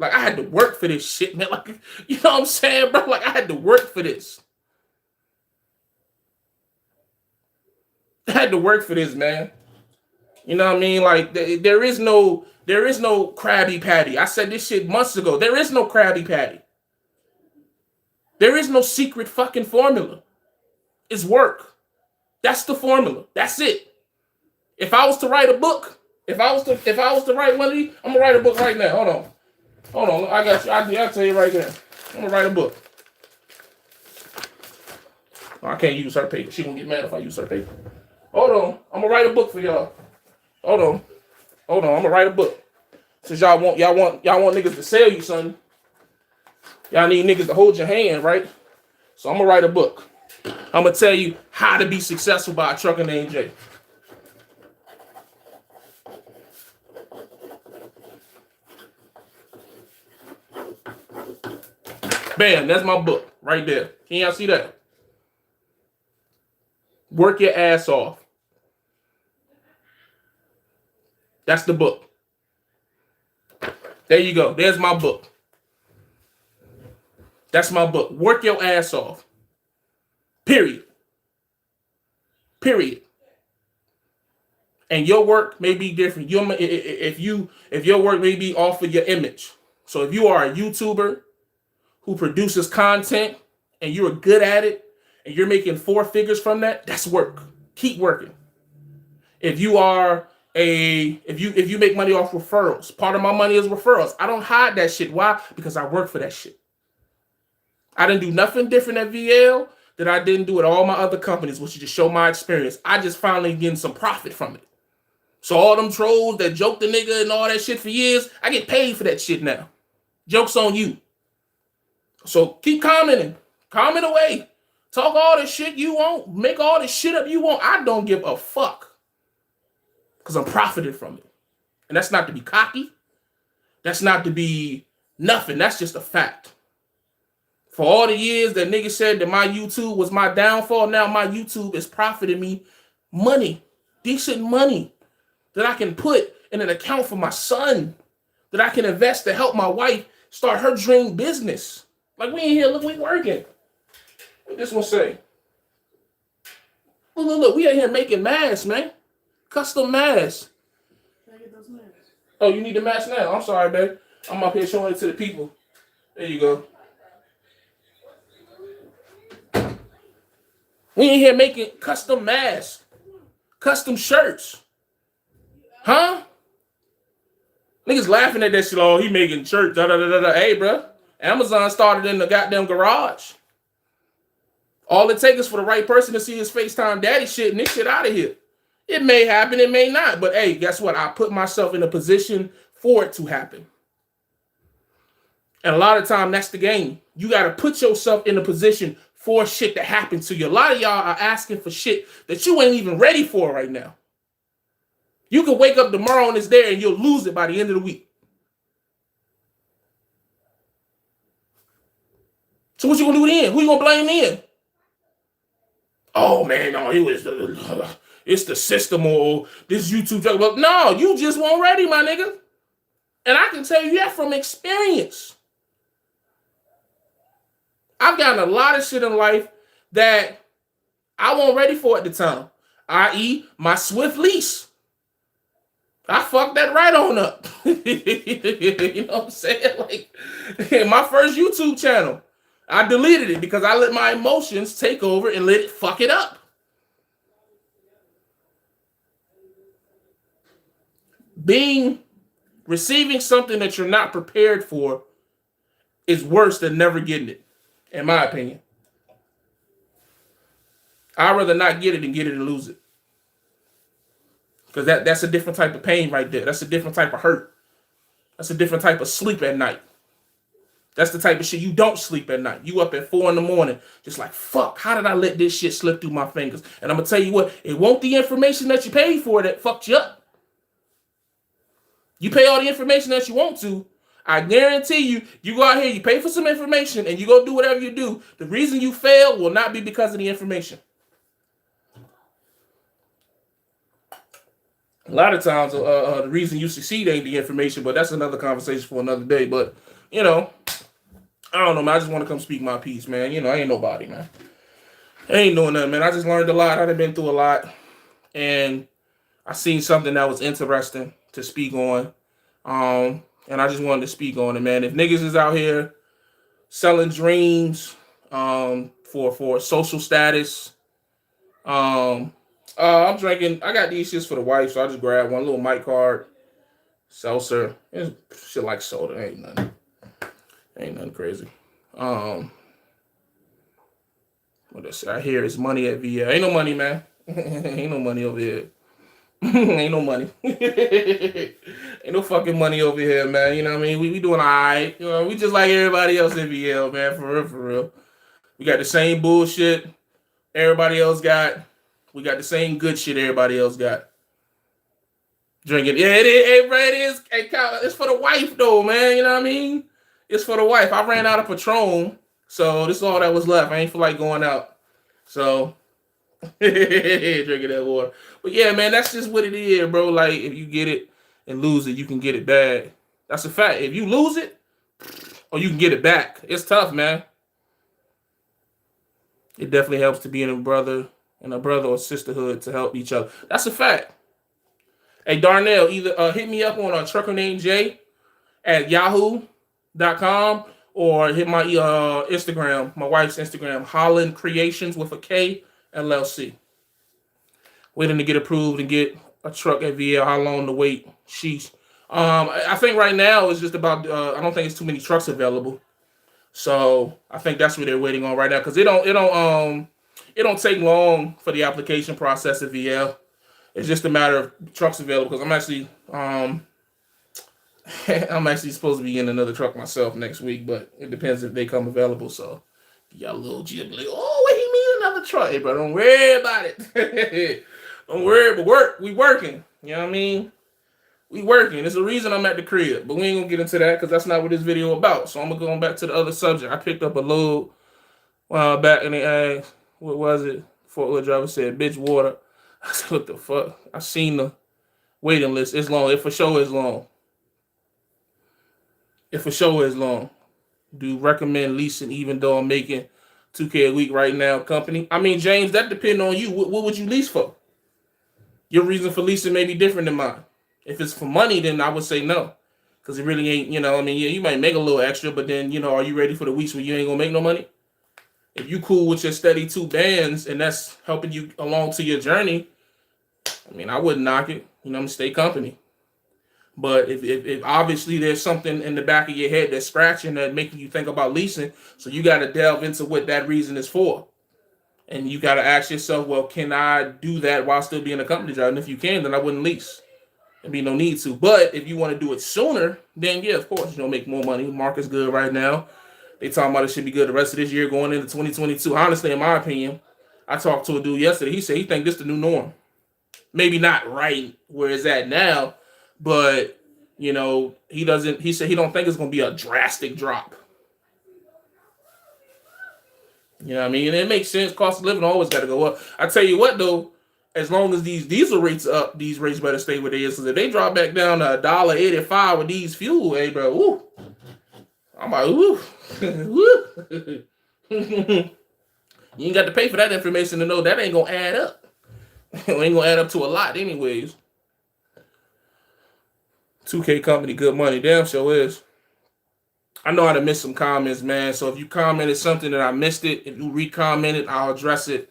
I had to work for this shit, man. Like, you know what I'm saying, bro? Like, I had to work for this. I had to work for this, man. You know what I mean? Like, there is no Krabby Patty. I said this shit months ago. There is no Krabby Patty. There is no secret fucking formula. It's work. That's the formula. That's it. If I was to write a book, if I was to write one of these, I'm gonna write a book right now. Hold on. I got you. I'll tell you right there. I'm gonna write a book. Oh, I can't use her paper. She gonna get mad if I use her paper. Hold on. I'm gonna write a book for y'all. Hold on. I'm gonna write a book. Since y'all want niggas to sell you something. Y'all need niggas to hold your hand, right? So I'm gonna write a book. I'm gonna tell you how to be successful by a trucker named Jay. Bam, that's my book right there. Can y'all see that? Work your ass off. That's the book. There you go. There's my book. That's my book. Work your ass off. Period. And your work may be different. If your work may be off of your image. So if you are a YouTuber who produces content and you're good at it and you're making 4 figures from that, that's work. Keep working. If you are if you make money off referrals, part of my money is referrals. I don't hide that shit. Why? Because I work for that shit. I didn't do nothing different at VL that I didn't do at all my other companies, which is to show my experience. I just finally getting some profit from it. So all them trolls that joke the nigga and all that shit for years, I get paid for that shit now. Joke's on you. So keep commenting. Comment away. Talk all the shit you want. Make all the shit up you want. I don't give a fuck. Because I'm profiting from it. And that's not to be cocky. That's not to be nothing. That's just a fact. For all the years that niggas said that my YouTube was my downfall, now my YouTube is profiting me money. Decent money that I can put in an account for my son. That I can invest to help my wife start her dream business. Like, we in here, look, we working. What this one say? Look, we in here making masks, man. Custom masks. Can I get those masks? Oh, you need the mask now? I'm sorry, babe. I'm up here showing it to the people. There you go. We in here making custom masks. Custom shirts. Huh? Niggas laughing at that shit. Oh, he making shirts. Hey, bro. Amazon started in the goddamn garage. All it takes is for the right person to see his Facetime Daddy shit and this shit out of here. It may happen, it may not. But hey, guess what? I put myself in a position for it to happen. And a lot of time, that's the game. You got to put yourself in a position for shit to happen to you. A lot of y'all are asking for shit that you ain't even ready for right now. You can wake up tomorrow and it's there and you'll lose it by the end of the week. So what you gonna do then? Who you gonna blame then? Oh man, no, it's the system or this YouTube channel. But no, you just weren't ready, my nigga. And I can tell you that from experience. I've gotten a lot of shit in life that I wasn't ready for at the time, i.e., my Swift lease. I fucked that right on up. You know what I'm saying? Like, my first YouTube channel, I deleted it because I let my emotions take over and let it fuck it up. Receiving something that you're not prepared for is worse than never getting it, in my opinion. I'd rather not get it than get it and lose it. Because that's a different type of pain right there. That's a different type of hurt. That's a different type of sleep at night. That's the type of shit you don't sleep at night. You up at 4 a.m, just like, fuck, how did I let this shit slip through my fingers? And I'm going to tell you what, it won't the information that you paid for that fucked you up. You pay all the information that you want to, I guarantee you, you go out here, you pay for some information, and you go do whatever you do. The reason you fail will not be because of the information. A lot of times, the reason you succeed ain't the information, but that's another conversation for another day. But, you know, I don't know, man. I just want to come speak my piece, man. You know, I ain't nobody, man. I ain't doing nothing, man. I just learned a lot. I've been through a lot. And I seen something that was interesting to speak on. And I just wanted to speak on it, man. If niggas is out here selling dreams for social status, I'm drinking. I got these shits for the wife, so I just grabbed one little mic card, seltzer. It's shit like soda. Ain't nothing crazy. What this I hear is money at VL. Ain't no money, man. Ain't no money over here. Ain't no money. Ain't no fucking money over here, man. You know what I mean? We doing all right. You know, we just like everybody else in VL, man. For real. We got the same bullshit everybody else got. We got the same good shit everybody else got. Drinking. Yeah, it is. It's for the wife, though, man. You know what I mean? It's for the wife. I ran out of Patron, so this is all that was left. I ain't feel like going out. So, drinking that water. But yeah, man, that's just what it is, bro. Like, if you get it and lose it, you can get it back. That's a fact. If you lose it, or you can get it back. It's tough, man. It definitely helps to be in a brother or sisterhood to help each other. That's a fact. Hey, Darnell, either hit me up on a trucker named Jay at yahoo.com or hit my Instagram, my wife's Instagram, Holland Creations with a K, LLC. Waiting to get approved and get a truck at VL. How long to wait? Sheesh. I think right now it's just about, I don't think it's too many trucks available. So I think that's what they're waiting on right now. Cause it don't take long for the application process at VL. It's just a matter of trucks available. Cause I'm actually supposed to be in another truck myself next week, but it depends if they come available. So you got a little jib like, oh, what he mean another truck? Hey, bro, don't worry about it. Don't worry, but we working. You know what I mean? We working. There's a reason I'm at the crib, but we ain't gonna get into that because that's not what this video about. So I'm gonna go back to the other subject. I picked up a load back and they asked, what was it? Forklift driver said, bitch, water. I said, what the fuck? I seen the waiting list. It's long. It for sure is long. Do recommend leasing even though I'm making $2K a week right now, company? I mean, James, that depends on you. What would you lease for? Your reason for leasing may be different than mine. If it's for money, then I would say no. Because it really ain't, I mean, yeah, you might make a little extra, but then, are you ready for the weeks where you ain't going to make no money? If you cool with your steady 2 bands and that's helping you along to your journey, I mean, I wouldn't knock it. Stay company. But if obviously there's something in the back of your head that's scratching that making you think about leasing, so you got to delve into what that reason is for. And you got to ask yourself, well, can I do that while still being a company driver? And if you can, then I wouldn't lease. There'd be no need to. But if you want to do it sooner, then yeah, of course, make more money. Market's good right now. They talking about it should be good the rest of this year going into 2022. Honestly, in my opinion, I talked to a dude yesterday. He said he think this the new norm. Maybe not right where it's at now, but he said he don't think it's going to be a drastic drop. You know what I mean? And it makes sense. Cost of living always got to go up. I tell you what, though, as long as these diesel rates are up, these rates better stay where they is. Because if they drop back down to $1.85 with these fuel, hey, bro, woo, I'm like, woo. Woo. You ain't got to pay for that information to know that ain't going to add up. It ain't going to add up to a lot anyways. 2K company, good money. Damn sure is. I know how to miss some comments, man. So if you commented something that I missed it, if you re-commented, I'll address it.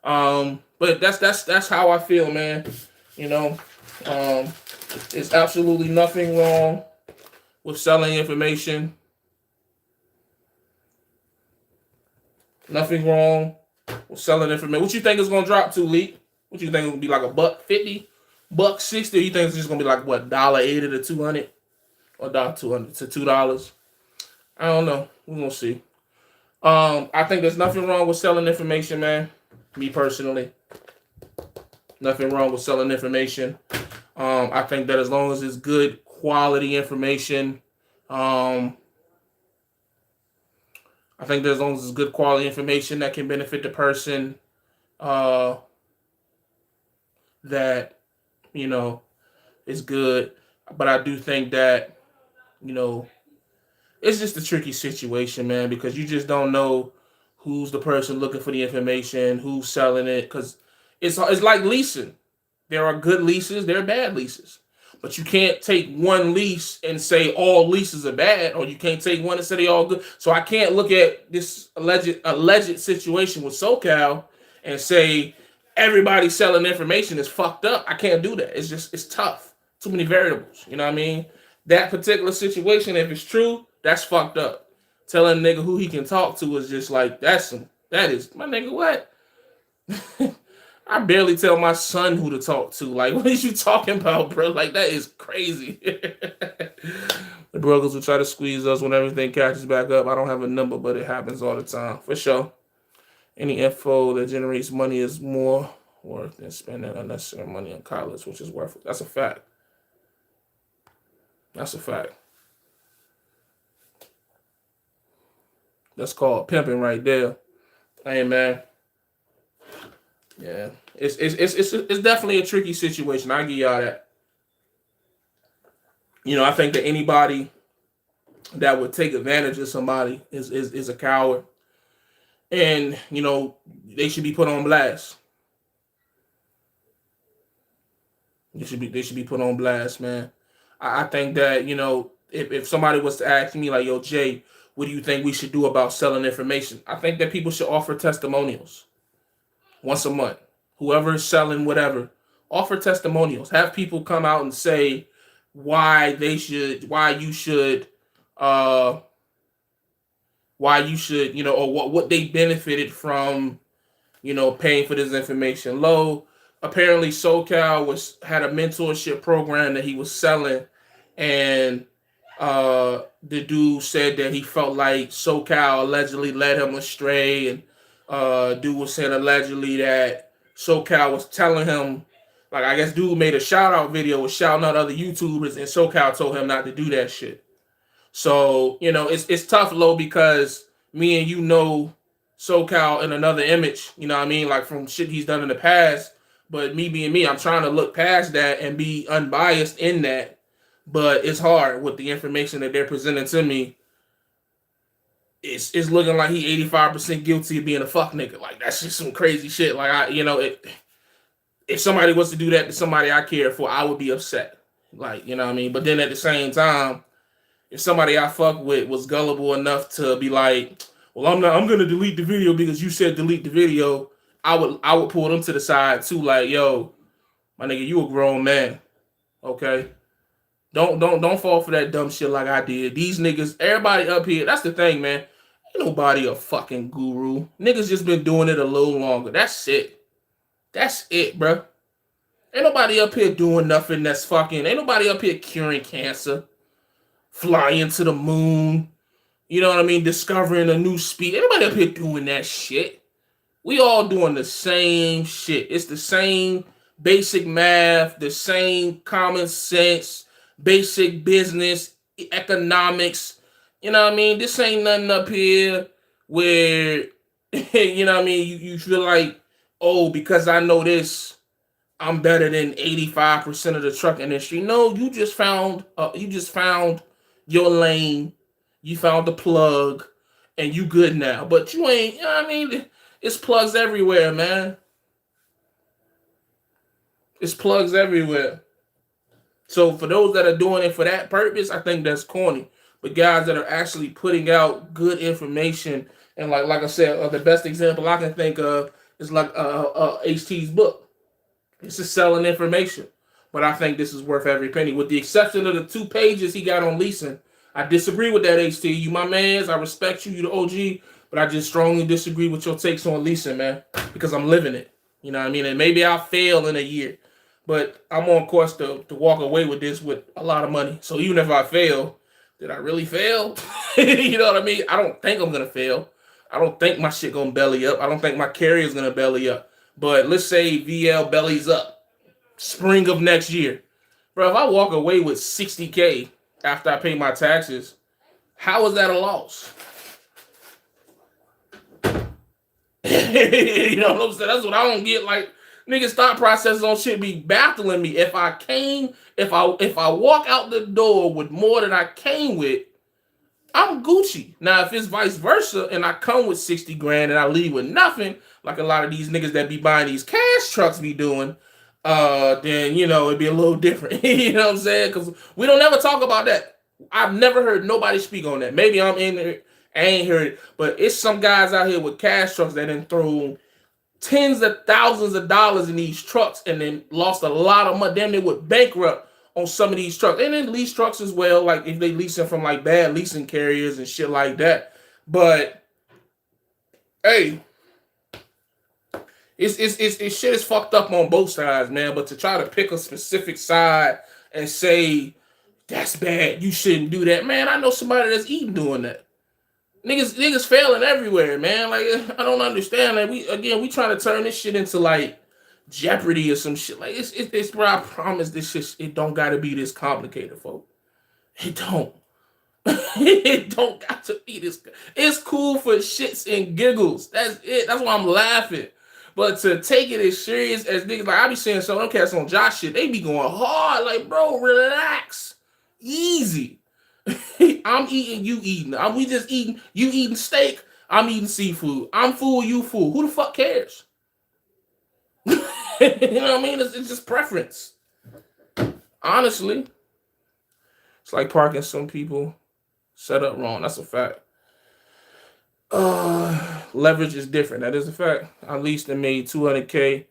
But that's how I feel, man. You know, there's absolutely nothing wrong with selling information. Nothing wrong with selling information. What you think it's gonna drop to, Lee? What you think it'll be like $1.50, $1.60? Or you think it's just gonna be like what, $1.80 to $200, or $200 to $2? I don't know. We're gonna see. I think there's nothing wrong with selling information, man. Me personally, nothing wrong with selling information. I think that as long as it's good quality information, I think that as long as it's good quality information that can benefit the person, that, you know, is good. But I do think that, you know, it's just a tricky situation, man, because you just don't know who's the person looking for the information, who's selling it, because it's like leasing. There are good leases, there are bad leases. But you can't take one lease and say all leases are bad, or you can't take one and say they all good. So I can't look at this alleged situation with SoCal and say everybody selling information is fucked up. I can't do that. It's tough. Too many variables. You know what I mean? That particular situation, if it's true, that's fucked up. Telling a nigga who he can talk to is just like, that is my nigga, what? I barely tell my son who to talk to. Like, what is you talking about, bro? Like, that is crazy. The brokers will try to squeeze us when everything catches back up. I don't have a number, but it happens all the time. For sure. Any info that generates money is more worth than spending unnecessary money on college, which is worthless. That's a fact. That's a fact. That's called pimping right there. Hey, man. Yeah, it's definitely a tricky situation. I give y'all that. You know, I think that anybody that would take advantage of somebody is a coward, and you know they should be put on blast. They should be put on blast, man. I think that, you know, if somebody was to ask me like, yo, Jay, what do you think we should do about selling information? I think that people should offer testimonials once a month. Whoever is selling whatever, offer testimonials. Have people come out and say why you should, you know, or what they benefited from, you know, paying for this information. Apparently SoCal had a mentorship program that he was selling, and the dude said that he felt like SoCal allegedly led him astray, and dude was saying allegedly that SoCal was telling him, like, I guess dude made a shout out video was shouting out other YouTubers, and SoCal told him not to do that shit. So, you know, it's tough, Lo, because me and you know SoCal in another image, you know what I mean, like from shit he's done in the past. But me being me, I'm trying to look past that and be unbiased in that. But it's hard with the information that they're presenting to me. It's looking like he 85% guilty of being a fuck nigga. Like, that's just some crazy shit. Like, if somebody was to do that to somebody I care for, I would be upset. Like, you know what I mean? But then at the same time, if somebody I fuck with was gullible enough to be like, well, I'm gonna delete the video because you said delete the video, I would pull them to the side too, like, yo, my nigga, you a grown man. Okay? Don't fall for that dumb shit like I did. These niggas, everybody up here, that's the thing, man. Ain't nobody a fucking guru. Niggas just been doing it a little longer. That's it. That's it, bro. Ain't nobody up here doing nothing that's fucking, ain't nobody up here curing cancer, flying to the moon, you know what I mean, discovering a new speed. Ain't nobody up here doing that shit. We all doing the same shit. It's the same basic math, the same common sense, basic business, economics. You know what I mean? This ain't nothing up here where You know what I mean? You feel like, oh, because I know this, I'm better than 85% of the truck industry. No, you just found your lane, you found the plug, and you good now. But you ain't, you know what I mean? It's plugs everywhere, man. It's plugs everywhere. So for those that are doing it for that purpose, I think that's corny. But guys that are actually putting out good information, and like I said, the best example I can think of is like HT's book. It's just selling information. But I think this is worth every penny. With the exception of the 2 pages he got on leasing. I disagree with that, HT. You my mans. I respect you. You the OG. But I just strongly disagree with your takes on leasing, man. Because I'm living it. You know what I mean? And maybe I'll fail in a year. But I'm on course to walk away with this with a lot of money. So even if I fail, did I really fail? You know what I mean? I don't think I'm going to fail. I don't think my shit going to belly up. I don't think my carrier's going to belly up. But let's say VL bellies up spring of next year. Bro, if I walk away with $60K after I pay my taxes, how is that a loss? You know what I'm saying? That's what I don't get. Like, niggas thought processes on shit be baffling me. If I walk out the door with more than I came with, I'm Gucci. Now, if it's vice versa and I come with 60 grand and I leave with nothing, like a lot of these niggas that be buying these cash trucks be doing, then, you know, it'd be a little different. You know what I'm saying? Because we don't ever talk about that. I've never heard nobody speak on that. Maybe I'm in there, I ain't heard it. But it's some guys out here with cash trucks that done thrown tens of thousands of dollars in these trucks and then lost a lot of money. Damn, they would bankrupt on some of these trucks. And then lease trucks as well, like if they leasing from like bad leasing carriers and shit like that. But hey, it's shit is fucked up on both sides, man. But to try to pick a specific side and say that's bad, you shouldn't do that, man. I know somebody that's even doing that. Niggas failing everywhere, man. Like, I don't understand. Like, we trying to turn this shit into like Jeopardy or some shit. Like, it's bro, I promise this shit, it don't gotta be this complicated, folks. It don't. It don't got to be this. It's cool for shits and giggles. That's it. That's why I'm laughing. But to take it as serious as niggas, like I be saying some of them cats on Josh shit, they be going hard. Like, bro, relax. Easy. I'm eating, you eating. We just eating. You eating steak. I'm eating seafood. I'm full, you full. Who the fuck cares? You know what I mean? It's just preference. Honestly, it's like parking some people set up wrong. That's a fact. Leverage is different. That is a fact. I leased and made $200K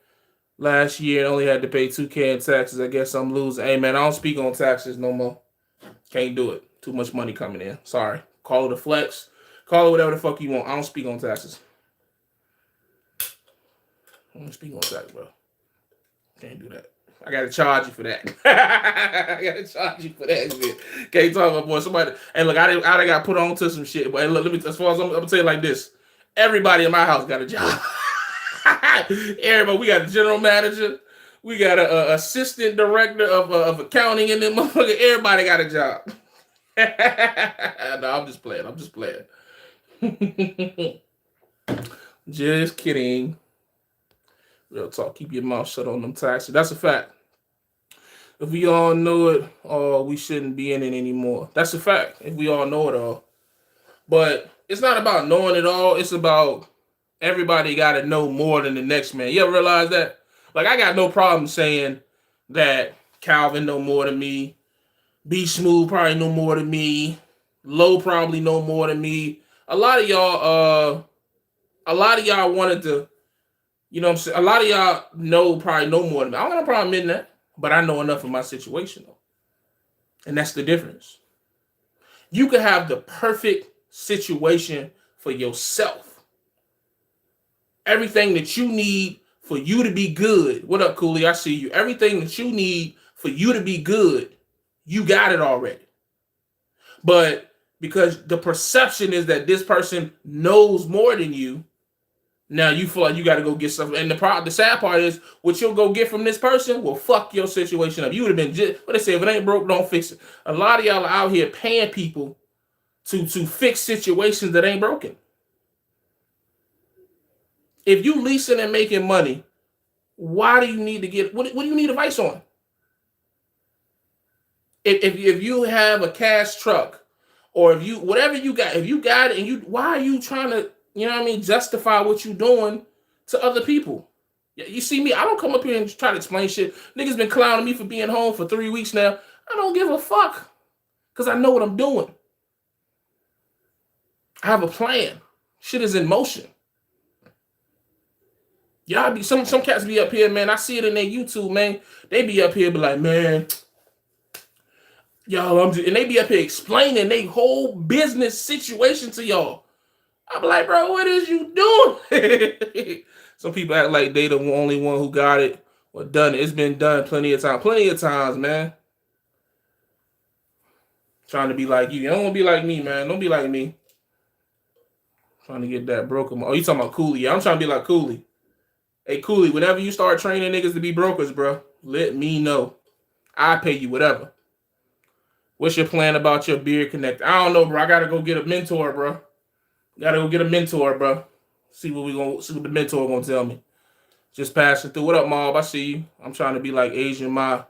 last year. Only had to pay $2K in taxes. I guess I'm losing. Hey man, I don't speak on taxes no more. Can't do it. Too much money coming in. Sorry. Call it a flex. Call it whatever the fuck you want. I don't speak on taxes. I don't speak on taxes, bro. Can't do that. I gotta charge you for that. I gotta charge you for that shit. Can't talk about boy. Somebody. And look, I got put on to some shit. But look, let me. As far as I'm gonna tell you like this, everybody in my house got a job. Everybody, we got a general manager. We got a assistant director of accounting in them motherfucker. Everybody got a job. No, I'm just playing. Just kidding. Real talk. Keep your mouth shut on them taxes. That's a fact. If we all know it, we shouldn't be in it anymore. That's a fact. If we all know it all. But it's not about knowing it all. It's about everybody got to know more than the next man. You ever realize that? Like, I got no problem saying that Calvin know more than me. B Smooth probably know more than me. Low probably know more than me. A lot of y'all wanted to, you know what I'm saying? A lot of y'all probably know more than me. I don't got no problem admitting that, but I know enough of my situation though. And that's the difference. You can have the perfect situation for yourself. Everything that you need for you to be good. What up, Cooley? I see you. Everything that you need for you to be good, you got it already. But because the perception is that this person knows more than you, now you feel like you got to go get something. And the sad part is, what you'll go get from this person will fuck your situation up. You would have been just, what they say, if it ain't broke, don't fix it. A lot of y'all are out here paying people to fix situations that ain't broken. If you leasing and making money, why do you need to get, what do you need advice on? If you have a cash truck, or if you, whatever you got, if you got it and you, why are you trying to, you know what I mean, justify what you doing to other people? You see me, I don't come up here and try to explain shit. Niggas been clowning me for being home for 3 weeks now. I don't give a fuck, because I know what I'm doing. I have a plan. Shit is in motion. Y'all be, some cats be up here, man. I see it in their YouTube, man. They be up here, be like, man, y'all, and they be up here explaining their whole business situation to y'all. I be like, bro, what is you doing? Some people act like they the only one who got it or done it. It's been done plenty of times, man. Trying to be like you. You don't want to be like me, man. Don't be like me. Trying to get that broker. Oh, you talking about Cooley? Yeah, I'm trying to be like Cooley. Hey, Cooley, whenever you start training niggas to be brokers, bro, let me know. I pay you whatever. What's your plan about your beard connect? I don't know, bro. I gotta go get a mentor, bro. See what the mentor gonna tell me. Just passing through. What up, Mob? I see you. I'm trying to be like Asian Ma.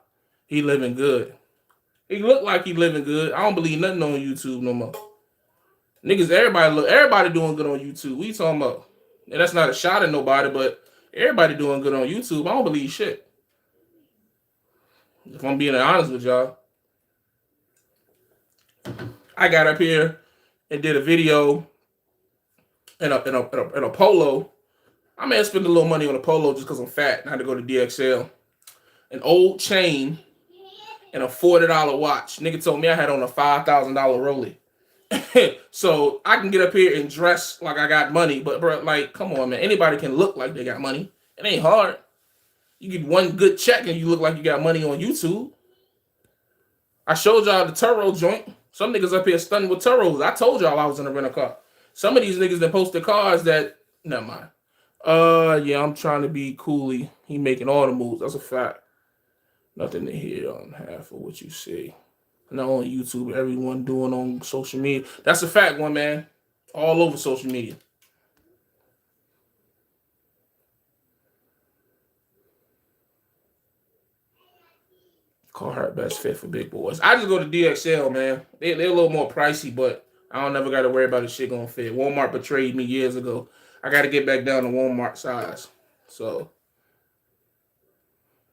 He living good. He look like he living good. I don't believe nothing on YouTube no more. Niggas, everybody doing good on YouTube. What you talking about? And that's not a shot at nobody, but everybody doing good on YouTube. I don't believe shit. If I'm being honest with y'all. I got up here and did a video in a polo. I may have spent a little money on a polo just because I'm fat and I had to go to DXL. An old chain and a $40 watch. Nigga told me I had on a $5,000 Rollie. So I can get up here and dress like I got money, but bro, like, come on, man. Anybody can look like they got money. It ain't hard. You get one good check and you look like you got money on YouTube. I showed y'all the Turo joint. Some niggas up here stunning with Turos. I told y'all I was in a rental car. Some of these niggas that posted cars that, never mind. Yeah, I'm trying to be Cooley. He making all the moves. That's a fact. Nothing to hear on half of what you see. Not on YouTube, everyone doing on social media. That's a fact, one man. All over social media. Carhartt best fit for big boys. I just go to DXL, man. They're a little more pricey, but I don't never got to worry about the shit gonna fit. Walmart betrayed me years ago. I got to get back down to Walmart size. So,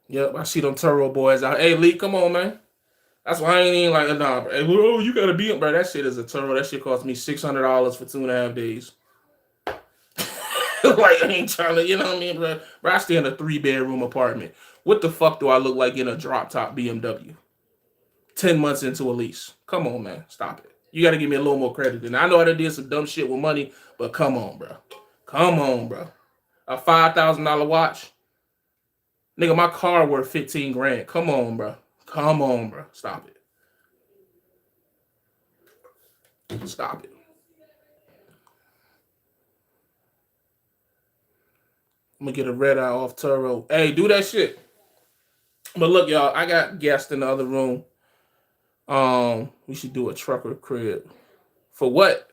yep, I see them Turo boys out. Hey, Lee, come on, man. That's why I ain't even like, nah, bro. Hey, bro, you got to be, bro. That shit is a Turo. That shit cost me $600 for 2.5 days. Like, I ain't trying to, you know what I mean, bro? Bro, I stay in a 3-bedroom apartment. What the fuck do I look like in a drop-top BMW? 10 months into a lease. Come on, man. Stop it. You got to give me a little more credit. And I know I done did some dumb shit with money, but come on, bro. Come on, bro. A $5,000 watch? Nigga, my car worth 15 grand. Come on, bro. Come on, bro. Stop it. Stop it. I'm going to get a red eye off Turo. Hey, do that shit. But look, y'all, I got guests in the other room. We should do a trucker crib. For what?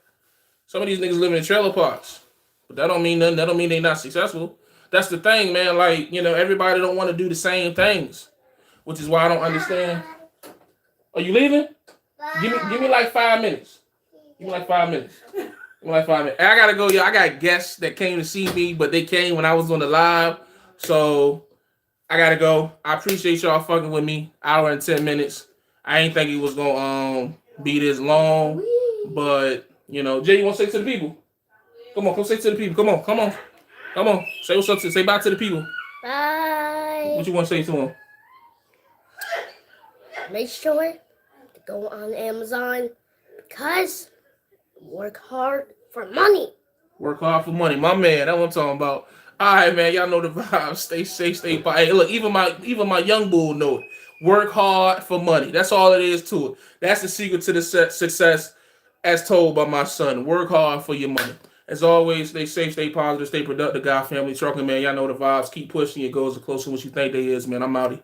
Some of these niggas live in trailer parks. But that don't mean nothing. That don't mean they not successful. That's the thing, man. Like, you know, everybody don't want to do the same things. Which is why I don't understand. Are you leaving? Give me like 5 minutes. Give me like 5 minutes. I gotta go, y'all. I got guests that came to see me, but they came when I was on the live. So I gotta go. I appreciate y'all fucking with me. Hour and 10 minutes. I ain't think it was gonna be this long. But, you know, Jay, you wanna say to the people? Come on, come say to the people. Come on. Say what's up say bye to the people. Bye. What you wanna say to them? Make sure to go on Amazon because work hard for money. Work hard for money. My man, that's what I'm talking about. All right, man. Y'all know the vibes. Stay safe, stay by. Hey, look, even my young bull know it. Work hard for money. That's all it is to it. That's the secret to the success as told by my son. Work hard for your money. As always, stay safe, stay positive, stay productive, God, family, trucking, man. Y'all know the vibes. Keep pushing. Your goals are closer than what you think they is, man. I'm outie.